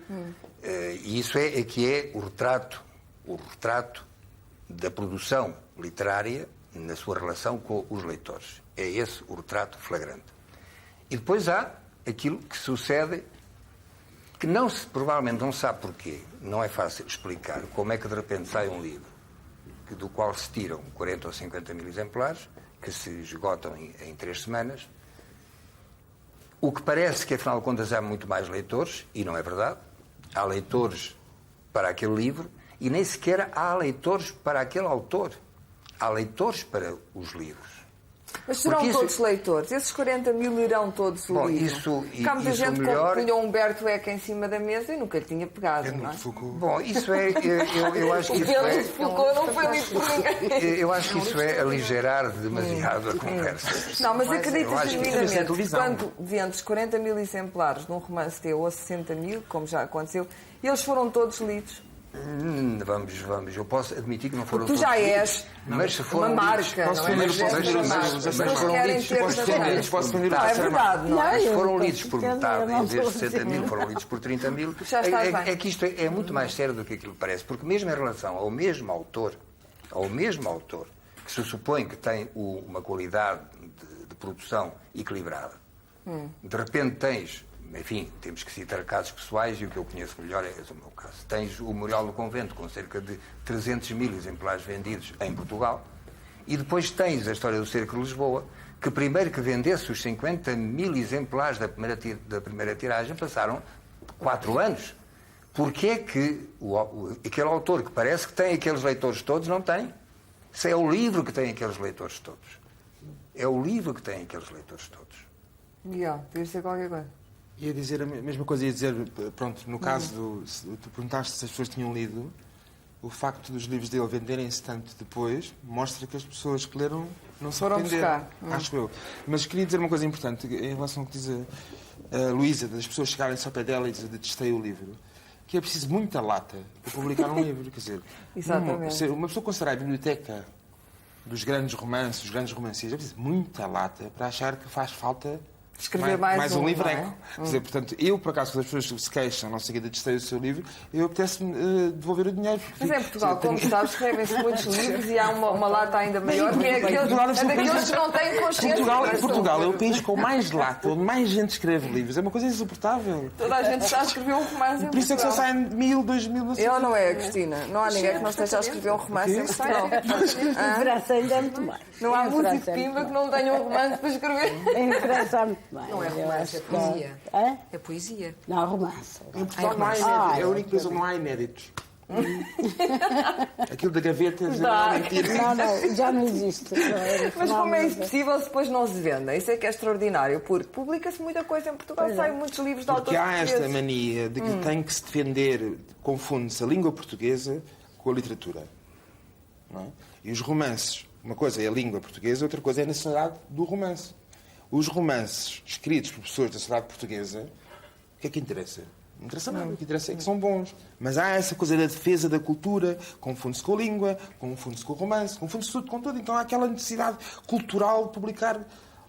E isso é o retrato da produção literária na sua relação com os leitores. É esse o retrato flagrante. E depois há aquilo que sucede, que provavelmente não se sabe porquê, não é fácil explicar como é que de repente sai um livro do qual se tiram 40 ou 50 mil exemplares, que se esgotam em 3 semanas. O que parece que, afinal de contas, há muito mais leitores, e não é verdade. Há leitores para aquele livro e nem sequer há leitores para aquele autor. Há leitores para os livros. Mas serão todos leitores? Esses 40 mil irão todos o livro? Há muita gente que punha Humberto Eco em cima da mesa e nunca lhe tinha pegado, não é? Bom, isso é... Eu acho que isso é... Foucault não foi lido por ninguém. Eu acho que isso é aligeirar demasiado a conversa. Não, mas acredito genuinamente, quando vendes 40 mil exemplares de um romance teu ou 60 mil, como já aconteceu, eles foram todos lidos. Vamos. Eu posso admitir que não foram todos. Tu já és mas se foram uma marca, não é? É verdade, não é? Mas foram lidos por metade, em vez de 60 mil, foram lidos por 30 mil. É que isto é muito mais sério do que aquilo que parece, porque mesmo em relação ao mesmo autor, que se supõe que tem uma qualidade de produção equilibrada, de repente tens... Enfim, temos que citar casos pessoais e o que eu conheço melhor é o meu caso. Tens o Memorial do Convento com cerca de 300 mil exemplares vendidos em Portugal e depois tens a história do Cerco de Lisboa, que primeiro que vendesse os 50 mil exemplares da primeira tiragem passaram 4 anos. Porquê é que aquele autor que parece que tem aqueles leitores todos não tem? Se é o livro que tem aqueles leitores todos. É o livro que tem aqueles leitores todos. Devia ser qualquer coisa. Ia dizer a mesma coisa, ia dizer, pronto, no caso tu perguntaste se as pessoas tinham lido, o facto dos livros dele venderem-se tanto depois mostra que as pessoas que leram não se arrependeram, acho eu. Mas queria dizer uma coisa importante em relação ao que diz a Luísa, das pessoas chegarem só ao pé dela e dizer detestei o livro, que é preciso muita lata para publicar um livro, quer dizer, uma pessoa considerar a biblioteca dos grandes romances, dos grandes romancistas, é preciso muita lata para achar que faz falta escrever mais um livreco. não é? Quer dizer, portanto, eu, por acaso, quando as pessoas se queixam, não sei o que, de destreio do seu livro, eu apetece-me devolver o dinheiro. Mas em Portugal, como sabes, escrevem-se muitos livros e há uma lata ainda maior que é daqueles que não têm consciência. Portugal é o país com mais lata, onde mais gente escreve livros. É uma coisa insuportável. Toda a gente está a escrever um romance em Por isso é que só saem 1000, 2000... Eu não é, Cristina. Não há ninguém que não esteja a escrever um romance em Portugal. Em França ainda é muito mais. Não há música de pimba que não tenha um romance para escrever. Em França há muito mais. Não é romance, é poesia. É poesia. Não, romance. Em Portugal não há inéditos. É a única coisa onde não há inéditos. Aquilo da gaveta não é mentira. Não, já não existe. Mas como é isso possível se depois não se vendem? Isso é que é extraordinário, porque publica-se muita coisa em Portugal, saem muitos livros de autores Porque há esta portugueses. mania de que tem que se defender, confunde-se a língua portuguesa com a literatura. Não é? E os romances, uma coisa é a língua portuguesa, outra coisa é a nacionalidade do romance. Os romances escritos por pessoas da sociedade portuguesa, o que é que interessa? Não interessa nada, o que interessa é que são bons. Mas há essa coisa da defesa da cultura, confunde-se com a língua, confunde-se com o romance, confunde-se tudo com tudo. Então há aquela necessidade cultural de publicar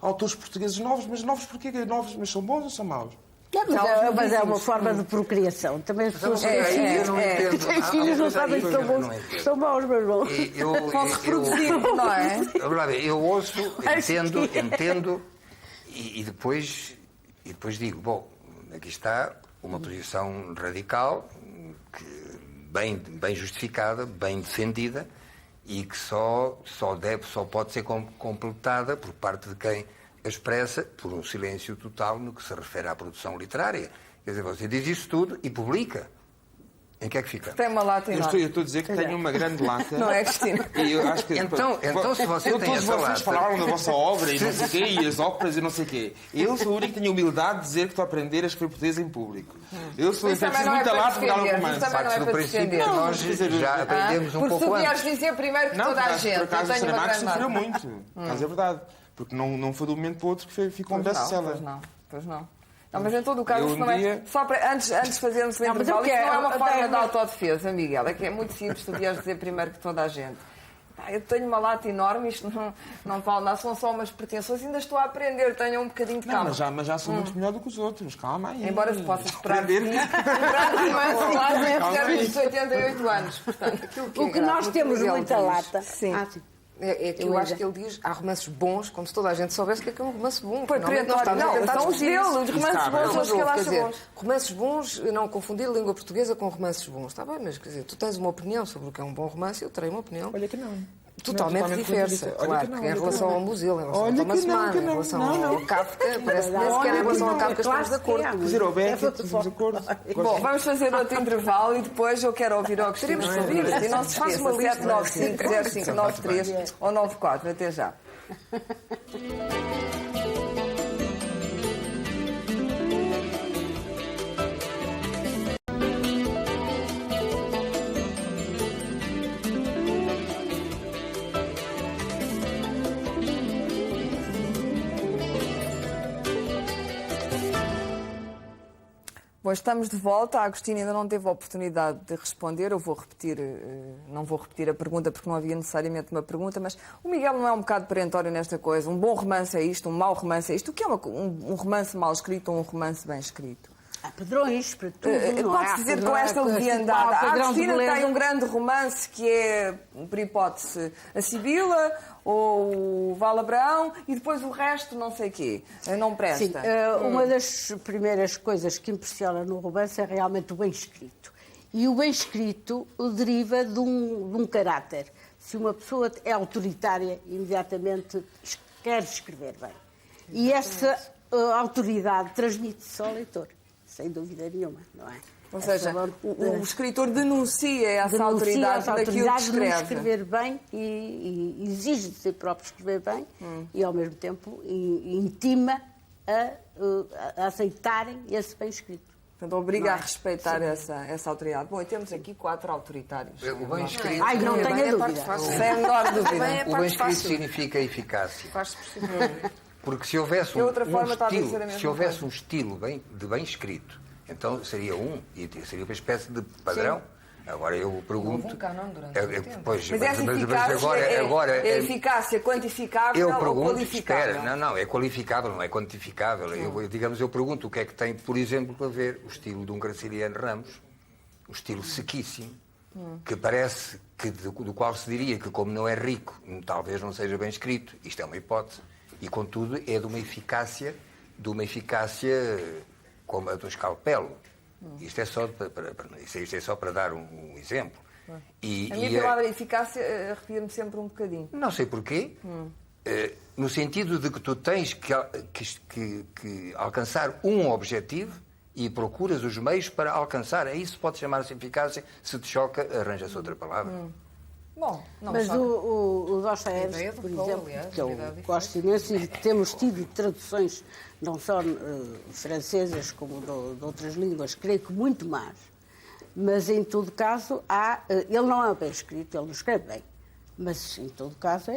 autores portugueses novos. Mas novos porquê? Novos, mas são bons ou são maus? Não, mas é uma forma de procriação. Também as pessoas que têm filhos não sabem se são bons. São maus, mas bons. Vão se reproduzir, não é? Eu ouço, entendo e depois digo, bom, aqui está uma posição radical, bem justificada, bem defendida e que só pode ser completada por parte de quem a expressa por um silêncio total no que se refere à produção literária. Quer dizer, você diz isso tudo e publica. Em que é que fica? Tem uma lata enorme. Eu estou a dizer que tenho uma grande lata. Não é, Cristina? E eu acho que, então, se você tem essa lata... Vocês falaram da vossa obra e não sei o quê, e as óperas e não sei o quê. Eu sou o único que tenho a humildade de dizer que estou a aprender a escrever português em público. Eu sou preciso muita lata para dar um romance. Parte do princípio que nós já aprendemos um pouco antes. Porque tu vieres dizer primeiro que toda a gente. Por acaso, o Saramago sofreu muito. Por acaso é verdade. Porque não foi de um momento para o outro que ficou um best-seller. Pois não. Não, mas em todo o caso, não é... Só para, antes de fazermos o intervalo, isso não é uma forma de autodefesa, Miguel. É que é muito simples tu vieres dizer primeiro que toda a gente. Eu tenho uma lata enorme, isto não vale nada, são só umas pretensões, ainda estou a aprender, tenham um bocadinho de calma. Mas já sou muito melhor do que os outros, calma aí. Embora se possa esperar de mim, de 88 anos. Portanto, o que nós temos muita lata. Sim. É que eu acho que ele diz, há romances bons, como se toda a gente soubesse que é um romance bom. Foi perentório. Não, são os dele, os romances bons são os que ele acha bons. Romances bons, não confundir língua portuguesa com romances bons. Está bem, mas quer dizer, tu tens uma opinião sobre o que é um bom romance, eu terei uma opinião. Olha que não. Totalmente diversa, claro, que em relação ao Museu, em relação ao Thomas Mann, em relação ao Kafka, parece que nem sequer em relação ao Kafka estamos de acordo. Quer dizer, ao Beck, estamos de acordo. Bom, vamos fazer outro intervalo e depois eu quero ouvir ao Cristina. E não se esqueça, 795-0593 ou 94. Até já. Bom, estamos de volta. A Agostina ainda não teve a oportunidade de responder. Eu vou repetir, não vou repetir a pergunta porque não havia necessariamente uma pergunta, mas o Miguel não é um bocado perentório nesta coisa. Um bom romance é isto, um mau romance é isto. O que é um romance mal escrito ou um romance bem escrito? Há padrões para tudo. Pode-se dizer com esta leviandade. A Agostina tem um grande romance que é, por hipótese, a Sibila ou o Val Abraão e depois o resto não sei quê. Não presta. Sim, uma das primeiras coisas que impressiona no romance é realmente o bem escrito. E o bem escrito deriva de um caráter. Se uma pessoa é autoritária, imediatamente quer escrever bem. E essa autoridade transmite-se ao leitor. Sem dúvida nenhuma, não é? Ou seja, o escritor denuncia essa autoridade daquilo que escreve. De escrever bem e exige de si próprio escrever bem e, ao mesmo tempo, intima a aceitarem esse bem escrito. Portanto, obriga a respeitar essa autoridade. Bom, e temos aqui 4 autoritários. O bem escrito... Ai, não tenho dúvida. Sem a menor dúvida. O bem escrito significa eficácia. Porque se houvesse um estilo de bem escrito, então seria e seria uma espécie de padrão. Agora eu pergunto... Houve um canon durante muito tempo. Pois, mas essa eficácia agora é eficácia quantificável ou qualificável? Não, é qualificável, não é quantificável. Eu pergunto o que é que tem, por exemplo, para ver o estilo de um Graciliano Ramos, o estilo sequíssimo, que parece, do qual se diria que, como não é rico, talvez não seja bem escrito. Isto é uma hipótese. E, contudo, é de uma eficácia como a do escalpelo. Isto é só para dar um exemplo. A minha palavra eficácia arrepia-me sempre um bocadinho. Não sei porquê. No sentido de que tu tens que alcançar um objetivo e procuras os meios para alcançar. É isso que pode chamar-se eficácia. Se te choca, arranja-se outra palavra. Bom, não mas o Dostoiévski, por exemplo, que eu gosto imenso, e temos tido traduções não só francesas como de outras línguas, creio que muito mais, mas em todo caso ele não é bem escrito, ele não escreve bem, mas em todo caso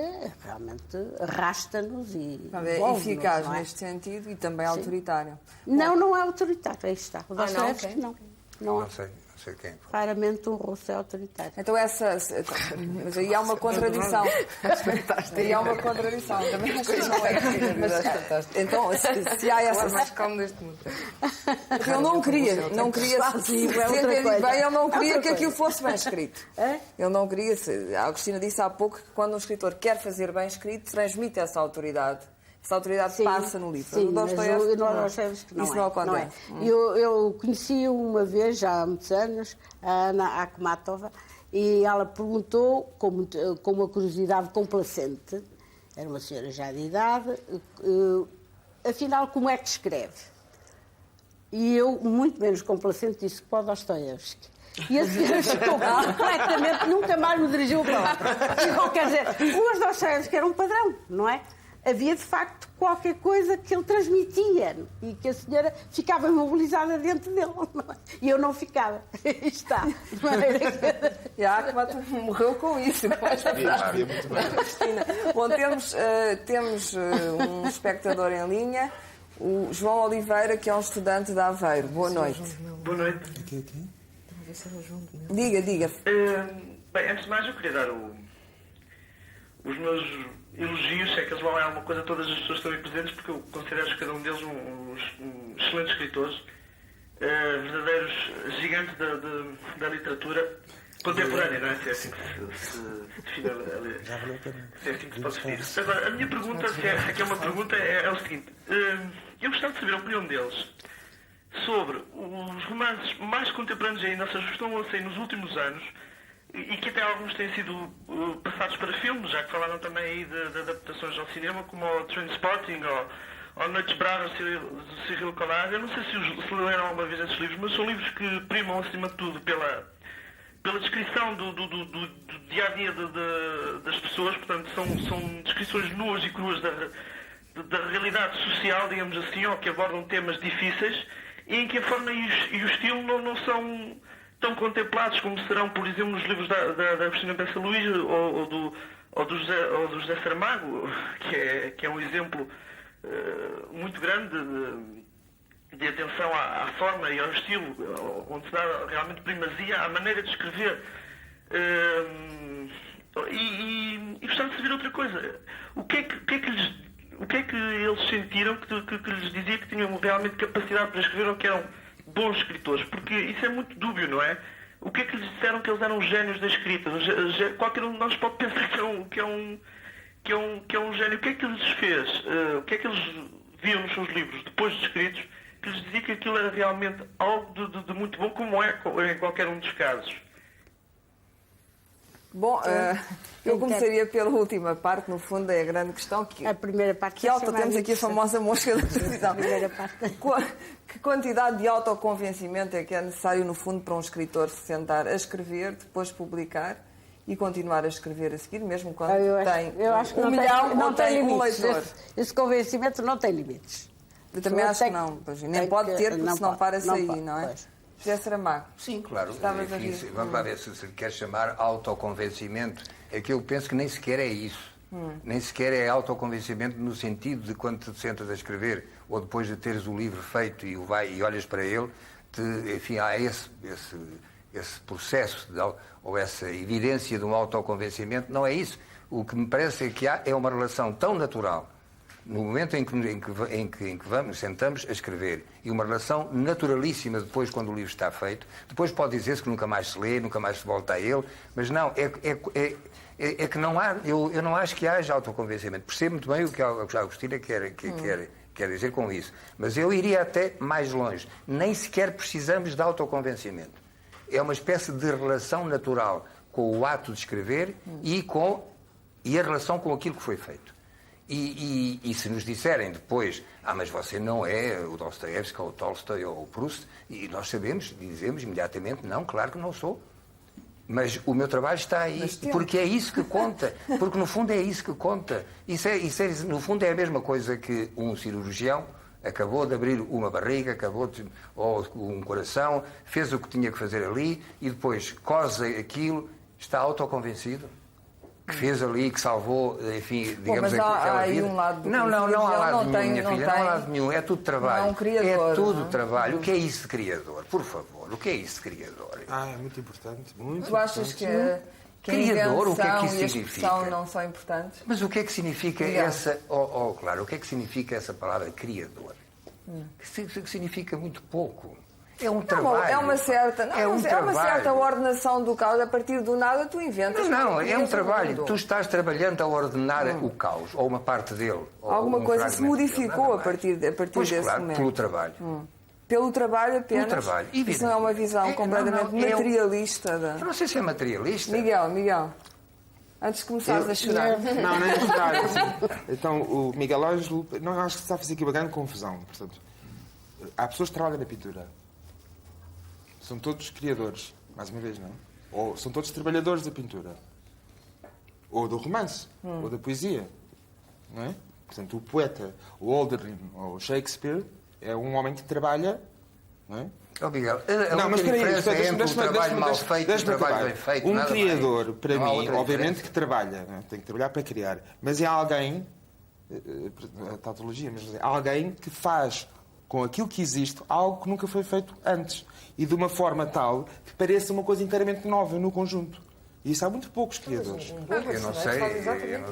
realmente arrasta-nos e é eficaz neste sentido e também autoritário. Não é autoritário, aí está. O Dostoiévski Não sei quem. Raramente um russo é autoritário. Então mas aí há uma contradição. Aí há uma contradição. Também acho que não é. Então, se há essa... mais calmo deste mundo. Eu não queria se entendi bem, ele não queria que aquilo fosse bem escrito. Ele não queria... A Agostina disse há pouco que quando um escritor quer fazer bem escrito, transmite essa autoridade. Essa autoridade passa no livro. Sim, mas isso não acontece. Eu conheci uma vez, já há muitos anos, a Ana Akhmatova, e ela perguntou, com uma curiosidade complacente, era uma senhora já de idade, afinal, como é que escreve? E eu, muito menos complacente, disse para o Dostoiévski. E a senhora ficou completamente, nunca mais me dirigiu a palavra. Quer dizer, o Dostoiévski era um padrão, não é? Havia, de facto, qualquer coisa que ele transmitia e que a senhora ficava imobilizada dentro dele. E eu não ficava. Está. E a Akhmat morreu com isso. Bom, temos um espectador em linha, o João Oliveira, que é um estudante de Aveiro. Boa noite. Boa noite. Diga. Bem, antes de mais, eu queria dar os meus elogios, se é que eles valem alguma coisa a todas as pessoas que estão aí presentes, porque eu considero cada um deles um excelentes escritores, verdadeiros gigantes da literatura contemporânea, não é? Se é assim que se define se é assim que se pode definir. Agora, a minha pergunta, se é que é uma pergunta, é o seguinte. Eu gostava de saber a opinião deles sobre os romances mais contemporâneos ainda, ou seja, estão a sair nos últimos anos, e que até alguns têm sido passados para filmes, já que falaram também aí de adaptações ao cinema, como o Trainspotting ou Noites Bravas do Cyril Collard. Eu não sei se leram alguma vez esses livros, mas são livros que primam, acima de tudo, pela descrição do dia-a-dia das pessoas. Portanto, são descrições nuas e cruas da realidade social, digamos assim, ou que abordam temas difíceis, e em que a forma e o estilo não são tão contemplados como serão, por exemplo, nos livros da Cristina Bessa Luís ou do José Saramago, que é um exemplo muito grande de atenção à forma e ao estilo, onde se dá realmente primazia à maneira de escrever. E gostava de saber outra coisa. O que é que eles sentiram que lhes dizia que tinham realmente capacidade para escrever ou que eram bons escritores? Porque isso é muito dúbio, não é? O que é que lhes disseram que eles eram gênios da escrita? Qualquer um de nós pode pensar que é um gênio. O que é que lhes fez? O que é que eles viam nos seus livros, depois de escritos, que lhes dizia que aquilo era realmente algo de muito bom, como é em qualquer um dos casos? Bom, eu começaria pela última parte, no fundo é a grande questão. A primeira parte que temos aqui a famosa mosca da televisão. Que quantidade de autoconvencimento é que é necessário, no fundo, para um escritor se sentar a escrever, depois publicar e continuar a escrever a seguir, mesmo quando tem 1 milhão, não tem um leitor. Esse convencimento não tem limites. Eu também acho que não. Nem pode ter, porque senão para-se aí, não é? José Saramago. Sim, claro. Enfim, vamos lá ver se quer chamar autoconvencimento. É que eu penso que nem sequer é isso. Nem sequer é autoconvencimento no sentido de quando te sentas a escrever ou depois de teres o livro feito e olhas para ele, enfim, há esse processo ou essa evidência de um autoconvencimento, não é isso. O que me parece é que há uma relação tão natural no momento em que vamos, sentamos a escrever, e uma relação naturalíssima depois quando o livro está feito. Depois pode dizer-se que nunca mais se lê, nunca mais se volta a ele, mas não, é que não há, eu não acho que haja autoconvencimento. Percebo muito bem o que a Agostina quer dizer com isso, mas eu iria até mais longe. Nem sequer precisamos de autoconvencimento. É uma espécie de relação natural com o ato de escrever e a relação com aquilo que foi feito. E se nos disserem depois, mas você não é o Dostoiévski ou o Tolstói ou o Proust, e nós dizemos imediatamente, não, claro que não sou. Mas o meu trabalho está aí, porque é isso que conta. Porque no fundo é isso que conta. No fundo é a mesma coisa que um cirurgião acabou de abrir uma barriga, ou um coração, fez o que tinha que fazer ali e depois cose aquilo, está autoconvencido que fez ali, que salvou, enfim, digamos, aquela vida. Um lado não há lado nenhum, minha filha, não há lado nenhum, é tudo trabalho. Não é um criador, é tudo trabalho. O que é isso de criador? Por favor, o que é isso de criador? É muito importante, muito Tu achas que a criador, o que é que isso e a significa? expressão não são importantes? Mas o que é que significa claro, o que é que significa essa palavra criador? Que significa muito pouco. É um trabalho. É uma certa ordenação do caos. A partir do nada tu inventas. Não, é um trabalho. Tu estás trabalhando a ordenar o caos, ou uma parte dele. Alguma coisa se modificou a partir desse claro, momento. Pelo trabalho. Pelo trabalho apenas? Pelo trabalho. Isso não é uma visão completamente materialista. Eu não sei se é materialista. Miguel, antes de começares a chorar. Não é chorar. Então, o Miguel Ângelo, não, acho que está a fazer aqui uma grande confusão. Portanto, há pessoas que trabalham na pintura. São todos criadores, mais uma vez, não é? Ou são todos trabalhadores da pintura. Ou do romance, ou da poesia. Não é? Portanto, o poeta, o Hölderlin ou o Shakespeare é um homem que trabalha, não é? Miguel, a única diferença é entre o trabalho mal feito e o trabalho bem feito. Um criador, para mim, obviamente que trabalha, não é? Tem que trabalhar para criar, mas é alguém, a tautologia, mas é alguém que faz com aquilo que existe algo que nunca foi feito antes e de uma forma tal que pareça uma coisa inteiramente nova no conjunto. E isso há muito poucos criadores. Eu não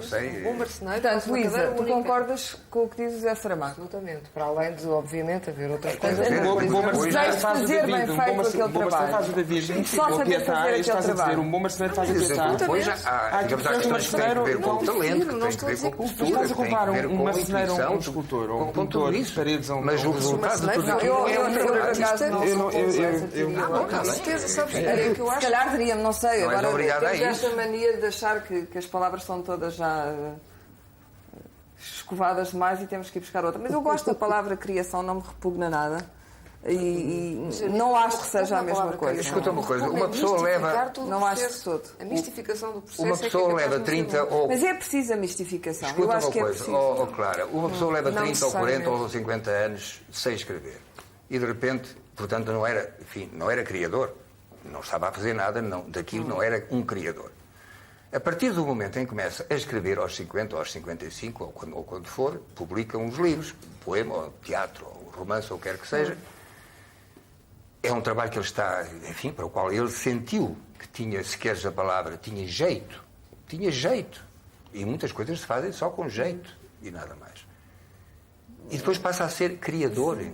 sei. Um bom marceneiro. Portanto, Luísa, tu concordas com o que diz o Zé Saramago? Absolutamente. Para além de, obviamente, haver outras coisas. Um bom marceneiro faz o David. Um bom marceneiro faz o David. Só saber fazer aquele trabalho. Um bom marceneiro faz o Pietà. Depois há questões que têm a ver com o talento, que têm a ver com a cultura, estás a comparar que têm a ver um com a marceneiro a um intuição, escultor, ou um pintor de paredes a um... Mas o resultado de tudo aquilo é um Com certeza, sabes? É que eu acho. Se calhar diria-me, não sei. Agora Agora temos esta mania de achar que as palavras são todas já escovadas demais e temos que ir buscar outra. Mas eu gosto da palavra criação, não me repugna nada. E não acho que seja a mesma coisa. Escuta uma coisa, uma pessoa leva... Não acho que todo. A mistificação do processo. Uma pessoa leva 30 ou... Mas é preciso a mistificação. Escuta Eu acho uma que é coisa, preciso. Clara, uma pessoa leva 30 ou 40 ou 50 anos sem escrever. E de repente, portanto, não era criador. Não estava a fazer nada, daquilo não era um criador. A partir do momento em que começa a escrever aos 50 ou aos 55, ou quando for, publica uns livros, um poema, ou teatro, ou romance, ou o que quer que seja. É um trabalho que ele está, enfim, para o qual ele sentiu que tinha, se queres a palavra, tinha jeito. Tinha jeito. E muitas coisas se fazem só com jeito e nada mais. E depois passa a ser criador.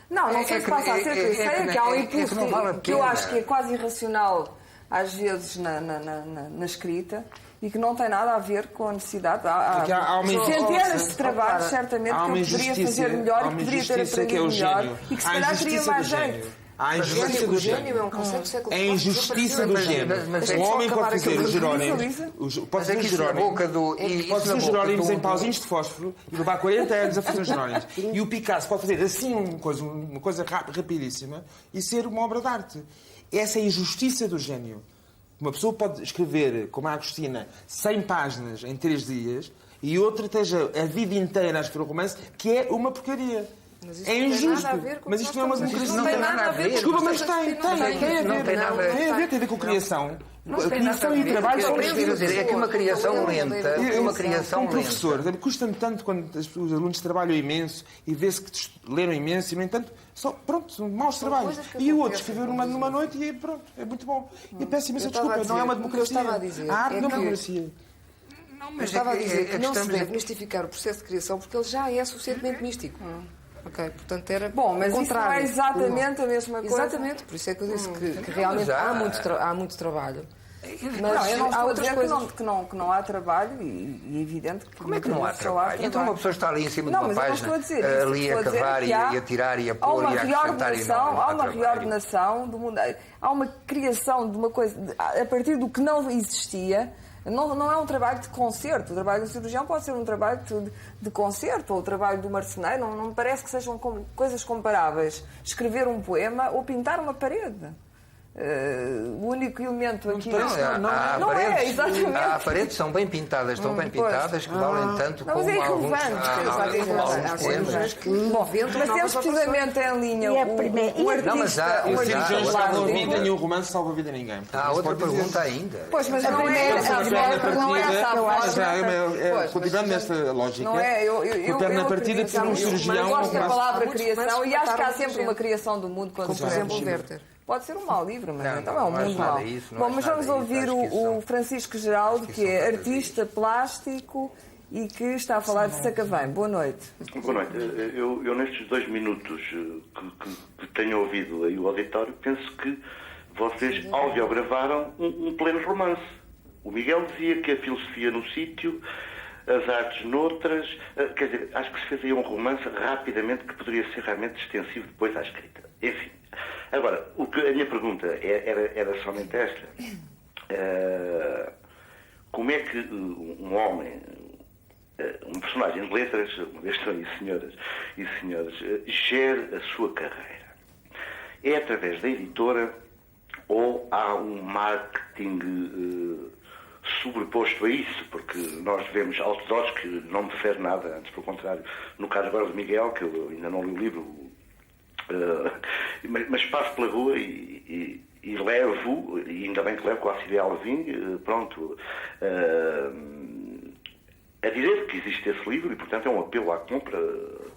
Não sei se passa a ser criador. Sei que há um impulso que eu acho que é quase irracional, às vezes, na escrita, e que não tem nada a ver com a necessidade. Há centenas de trabalhos, certamente, que eu poderia fazer melhor e que poderia ter aprendido melhor e que se calhar teria mais jeito. A injustiça do gênio. É um conceito do século É a injustiça do gênio. O homem pode fazer os Jerónimos. Pode fazer os Jerónimos. Jerónimos em pauzinhos de fósforo e levar 40 anos a fazer os Jerónimos. E o Picasso pode fazer assim uma coisa rapidíssima e ser uma obra de arte. Essa é a injustiça do gênio. Uma pessoa pode escrever, como a Agostina, 100 páginas em 3 dias e outra esteja a vida inteira a escrever um romance que é uma porcaria. É injusto. Mas isto não é uma democracia. Não tem nada a ver. Desculpa, mas tem a ver. Não tem nada a ver. Tem a ver com criação. Criação e trabalho são é que uma criação lenta, um professor, custa-me tanto quando os alunos trabalham imenso e vê-se que leram imenso e, no entanto, são maus trabalhos. E o outro escreveu numa noite e pronto, é muito bom. E peço imensa desculpa, não é uma democracia. A arte não é uma democracia. Eu estava a dizer que não se deve mistificar o processo de criação porque ele já é suficientemente místico. Ok, portanto era bom, mas isso não é exatamente a mesma coisa. Exatamente, por isso é que eu disse que realmente há muito trabalho. Mas eu não estou a dizer que não há trabalho e é evidente que... Como é que não há trabalho? Então uma pessoa está ali em cima de uma página, ali a cavar e a tirar e a pôr e a acrescentar e não há uma reordenação do mundo. Há uma criação de uma coisa a partir do que não existia. Não é um trabalho de concerto. O trabalho do cirurgião pode ser um trabalho de concerto, ou o trabalho do marceneiro. Não me parece que sejam coisas comparáveis. Escrever um poema ou pintar uma parede. O único elemento aqui... Não é, exatamente. Há paredes que são bem pintadas, estão bem pintadas, que valem tanto como alguns poemas. Mas temos precisamente em linha o artista... O cirurgião salva-vida e o romance salva-vida a ninguém. Há outra pergunta ainda. Pois, mas não é essa. Continuando nesta lógica, eu perna partida por um cirurgião... Eu gosto da palavra criação e acho que há sempre uma criação do mundo quando por exemplo, o Werther. Pode ser um mau livro, mas então é um mundo mau. Bom, mas vamos ouvir o Francisco Geraldo, que é artista plástico e que está a falar de Sacavém. Boa noite. Boa noite. Eu nestes 2 minutos que tenho ouvido aí o auditório, penso que vocês audiogravaram um pleno romance. O Miguel dizia que a filosofia num sítio, as artes noutras, quer dizer, acho que se fez aí um romance rapidamente que poderia ser realmente extensivo depois à escrita. Enfim. Agora, a minha pergunta era somente esta. Como é que um homem, um personagem de letras, uma vez estão aí senhoras e senhores, gera a sua carreira? É através da editora ou há um marketing sobreposto a isso? Porque nós vemos outdoors que não me difere nada, antes pelo contrário. No caso agora do Miguel, que eu ainda não li o livro, mas passo pela rua e levo, e ainda bem que levo com a Cília Alvim, pronto, a dizer que existe esse livro e, portanto, é um apelo à compra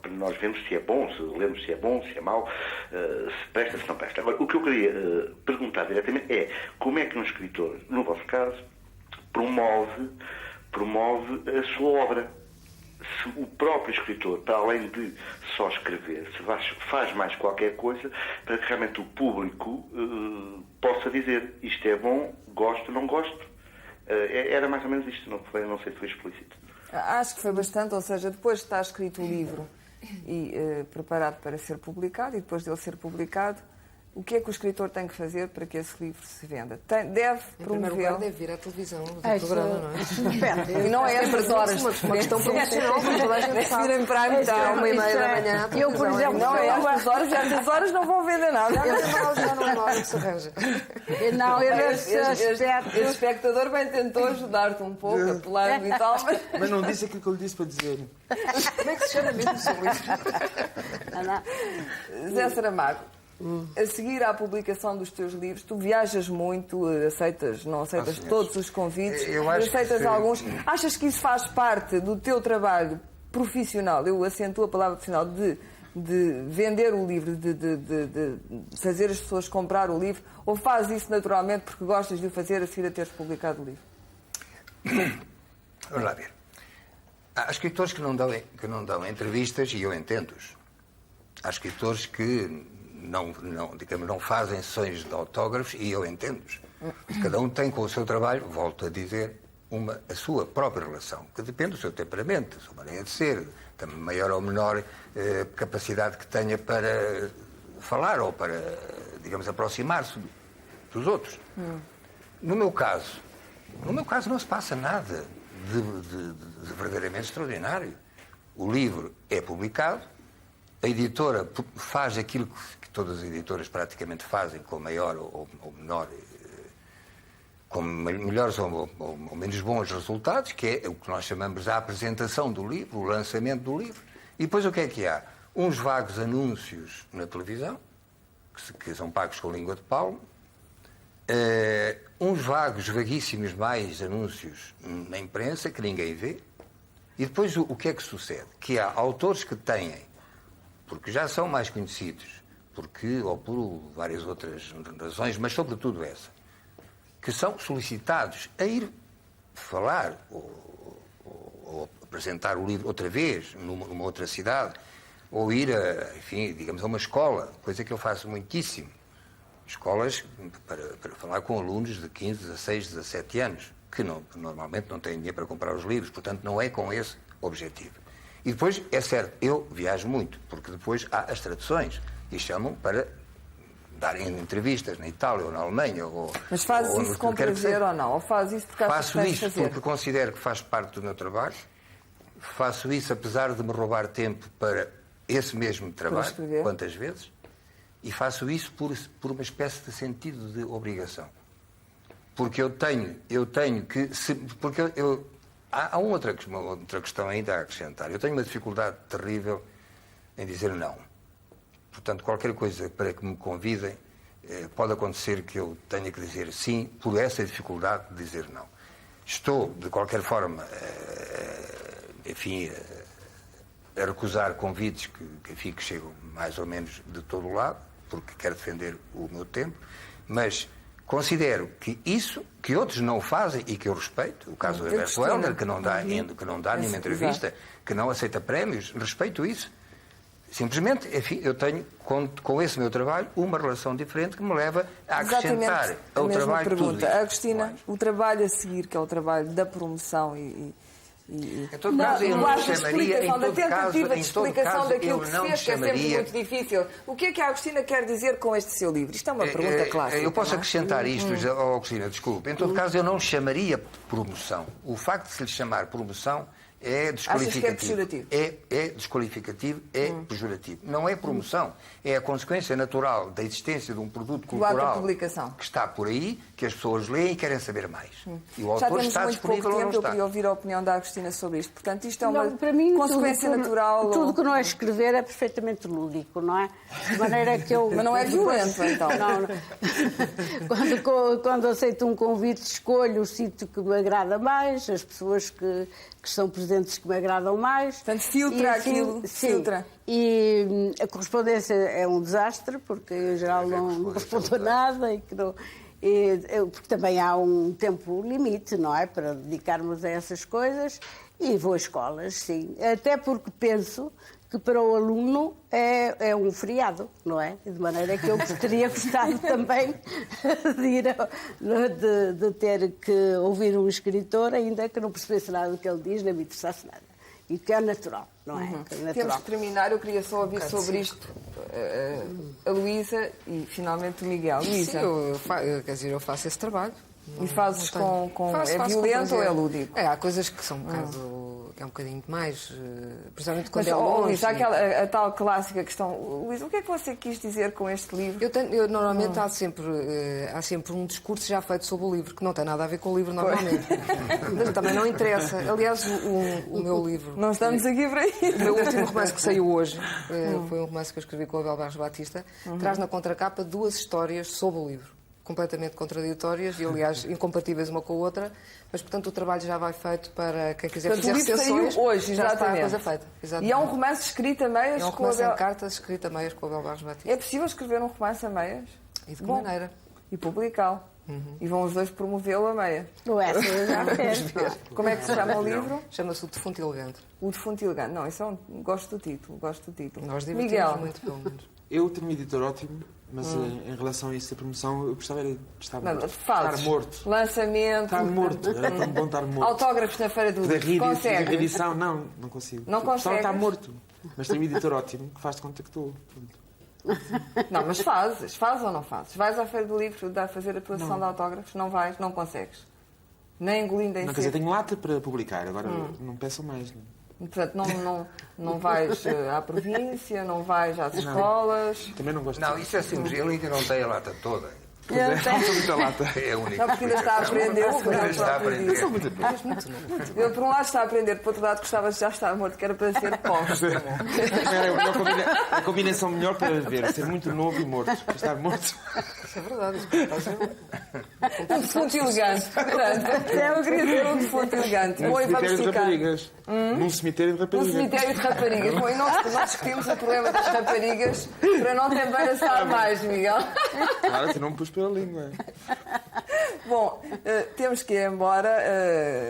para nós vermos se é bom, se lemos se é bom, se é mau, se presta, se não presta. Agora, o que eu queria perguntar diretamente é como é que um escritor, no vosso caso, promove a sua obra? Se o próprio escritor, para além de só escrever, se faz mais qualquer coisa para que realmente o público possa dizer isto é bom, gosto, não gosto. Era mais ou menos isto, não sei se foi explícito. Acho que foi bastante, ou seja, depois de estar escrito o livro e preparado para ser publicado, e depois dele ser publicado, o que é que o escritor tem que fazer para que esse livro se venda? Deve promover... Deve vir à televisão, ao programa, não é? Depende. E não é estas horas. Uma questão promocional, como toda a gente sabe. Vir em prime time, 1h30 da manhã. Eu, por exemplo, não é estas horas, e estas horas não vão vender nada. Já não é mal que se arranja. Não, esse espectador bem tentou ajudar-te um pouco, apelar e tal, mas não disse aquilo que eu lhe disse para dizer. Como é que se chama mesmo o seu livro? Zé Saramago. A seguir à publicação dos teus livros, tu viajas muito, não aceitas todos os convites, aceitas alguns. Achas que isso faz parte do teu trabalho profissional? Eu acentuo a palavra profissional de vender o livro, de fazer as pessoas comprar o livro, ou fazes isso naturalmente porque gostas de o fazer a seguir a teres publicado o livro? Vamos lá ver. Há escritores que não dão entrevistas e eu entendo-os. Há escritores que não fazem sessões de autógrafos e eu entendo-os. Cada um tem com o seu trabalho, volto a dizer, a sua própria relação, que depende do seu temperamento, da sua maneira de ser, da maior ou menor capacidade que tenha para falar ou para, digamos, aproximar-se dos outros. No meu caso não se passa nada de verdadeiramente extraordinário. O livro é publicado, a editora faz aquilo que todas as editoras praticamente fazem, com maior ou menor, com melhores ou menos bons resultados, que é o que nós chamamos a apresentação do livro, o lançamento do livro. E depois o que há? Uns vagos anúncios na televisão, que são pagos com língua de palmo, uns vaguíssimos mais anúncios na imprensa que ninguém vê. E depois o que é que sucede? Que há autores que têm, porque já são mais conhecidos, ou por várias outras razões, mas sobretudo essa, que são solicitados a ir falar ou apresentar o livro outra vez numa outra cidade, ou ir a uma escola, coisa que eu faço muitíssimo. Escolas para falar com alunos de 15, 16, 17 anos, que normalmente não têm dinheiro para comprar os livros, portanto não é com esse objetivo. E depois, é certo, eu viajo muito, porque depois há as traduções e chamam para darem entrevistas na Itália ou na Alemanha. Mas fazes isso com prazer ou não? Ou fazes isso porque achas que tens de fazer? Faço isso porque considero que faz parte do meu trabalho, faço isso apesar de me roubar tempo para esse mesmo trabalho, quantas vezes, e faço isso por uma espécie de sentido de obrigação. Porque eu tenho que... Há uma outra questão ainda a acrescentar. Eu tenho uma dificuldade terrível em dizer não. Portanto, qualquer coisa para que me convidem, pode acontecer que eu tenha que dizer sim por essa dificuldade de dizer não. Estou, de qualquer forma, a recusar convites que chegam mais ou menos de todo o lado, porque quero defender o meu tempo, mas considero que isso, que outros não fazem e que eu respeito, o caso do Everto Helder, que não dá nenhuma entrevista, que não aceita prémios, respeito isso. Simplesmente, eu tenho, com esse meu trabalho, uma relação diferente que me leva a acrescentar ao trabalho pergunta. Tudo isso. Agostina, o trabalho a seguir, que é o trabalho da promoção em todo caso, eu não chamaria, tentativa de explicação daquilo que se fez, que é sempre muito difícil. O que é que a Agostina quer dizer com este seu livro? Isto é uma pergunta clássica. Eu posso acrescentar isto, Agostina, desculpe. Em todo caso, eu não chamaria promoção. O facto de se lhe chamar promoção é desqualificativo. Achas que é pejorativo? É desqualificativo, é pejorativo. Não é promoção. É a consequência natural da existência de um produto cultural que está por aí, que as pessoas leem e querem saber mais. E o autor está disponível ou não está. Eu queria ouvir a opinião da Agostina sobre isto. Portanto, isto é uma consequência natural. Tudo que não é escrever é perfeitamente lúdico, não é? De maneira que eu... Mas não é violento, então. Não. Quando aceito um convite, escolho o sítio que me agrada mais, as pessoas que são presentes que me agradam mais. Portanto, filtra aquilo. Filtra. E a correspondência é um desastre, porque eu, em geral, não respondo a nada porque também há um tempo limite, não é? Para dedicarmos a essas coisas. E vou a escolas, sim. Até porque penso que para o aluno é um feriado, não é? De maneira que eu teria gostado também de ter que ouvir um escritor, ainda que não percebesse nada do que ele diz, nem me interessasse nada. E que é natural, não é? Que é natural. Temos que terminar, eu queria só ouvir sobre isto a Luísa e finalmente o Miguel. Luísa. Sim, eu faço esse trabalho. E fazes é violento ou é lúdico? Há coisas que são é um bocadinho mais, precisamente quando é longe. Luísa, a tal clássica questão. Luísa, o que é que você quis dizer com este livro? Eu normalmente há sempre um discurso já feito sobre o livro, que não tem nada a ver com o livro normalmente. Mas também não interessa. Aliás, o meu livro... Não estamos aqui para isso. O meu último romance que saiu hoje, foi um romance que eu escrevi com a Abel Barros Batista, traz na contracapa 2 histórias sobre o livro, completamente contraditórias e, aliás, incompatíveis uma com a outra, mas, portanto, o trabalho já vai feito para quem quiser fazer recensiões. Hoje, já está a exatamente. coisa feita. Exatamente. E é um romance escrito a meias com a Abel... É um romance em cartas escrito a meias com a Abel Barros Batista. É possível escrever um romance a meias? E de que maneira? E publicá-lo. E vão os dois promovê-lo a meia. Como é que se chama o livro? Chama-se O Defunto Elegante. O Defunto Elegante. Não, isso gosto do título. Nós divertimos Miguel. muito, pelo menos. Eu tenho um editor ótimo, mas em relação a isso da promoção, eu gostava de estar morto. Lançamento. Estar morto. Era tão bom estar morto. Autógrafos na Feira do Livro. Consegue? Reedição, não consigo. Não consegue. Estar morto. Mas tenho um editor ótimo que faz de conta que estou. Não, mas fazes ou não fazes? Vais à Feira do Livro fazer a tua sessão de autógrafos? Não vais, não consegues. Nem engolindo em Não, quer dizer, tenho lata para publicar, agora não peço mais. Portanto, não vais à província, não vais às escolas. Também não gosto. Não, isso é simples. Ele ainda não tem a lata toda. Muita lata. É a única. Não, porque ainda está a aprender. Está a aprender. Eu, por um lado, está a aprender, por outro lado, gostava de já estar morto, que era para ser póstumo. É a combinação melhor para ver, ser muito novo e morto. Estar morto. Isso é verdade. Um defunto elegante. Eu queria ser um defunto elegante. Bom, e vamos ficar. Num cemitério de raparigas. Num cemitério de raparigas. Bom, e nós discutimos o problema das raparigas para não também assar mais, Miguel. Claro, tu não me pus pela língua. Bom, temos que ir embora,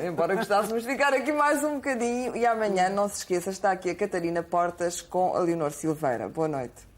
embora gostássemos de ficar aqui mais um bocadinho. E amanhã, não se esqueça, está aqui a Catarina Portas com a Leonor Silveira. Boa noite.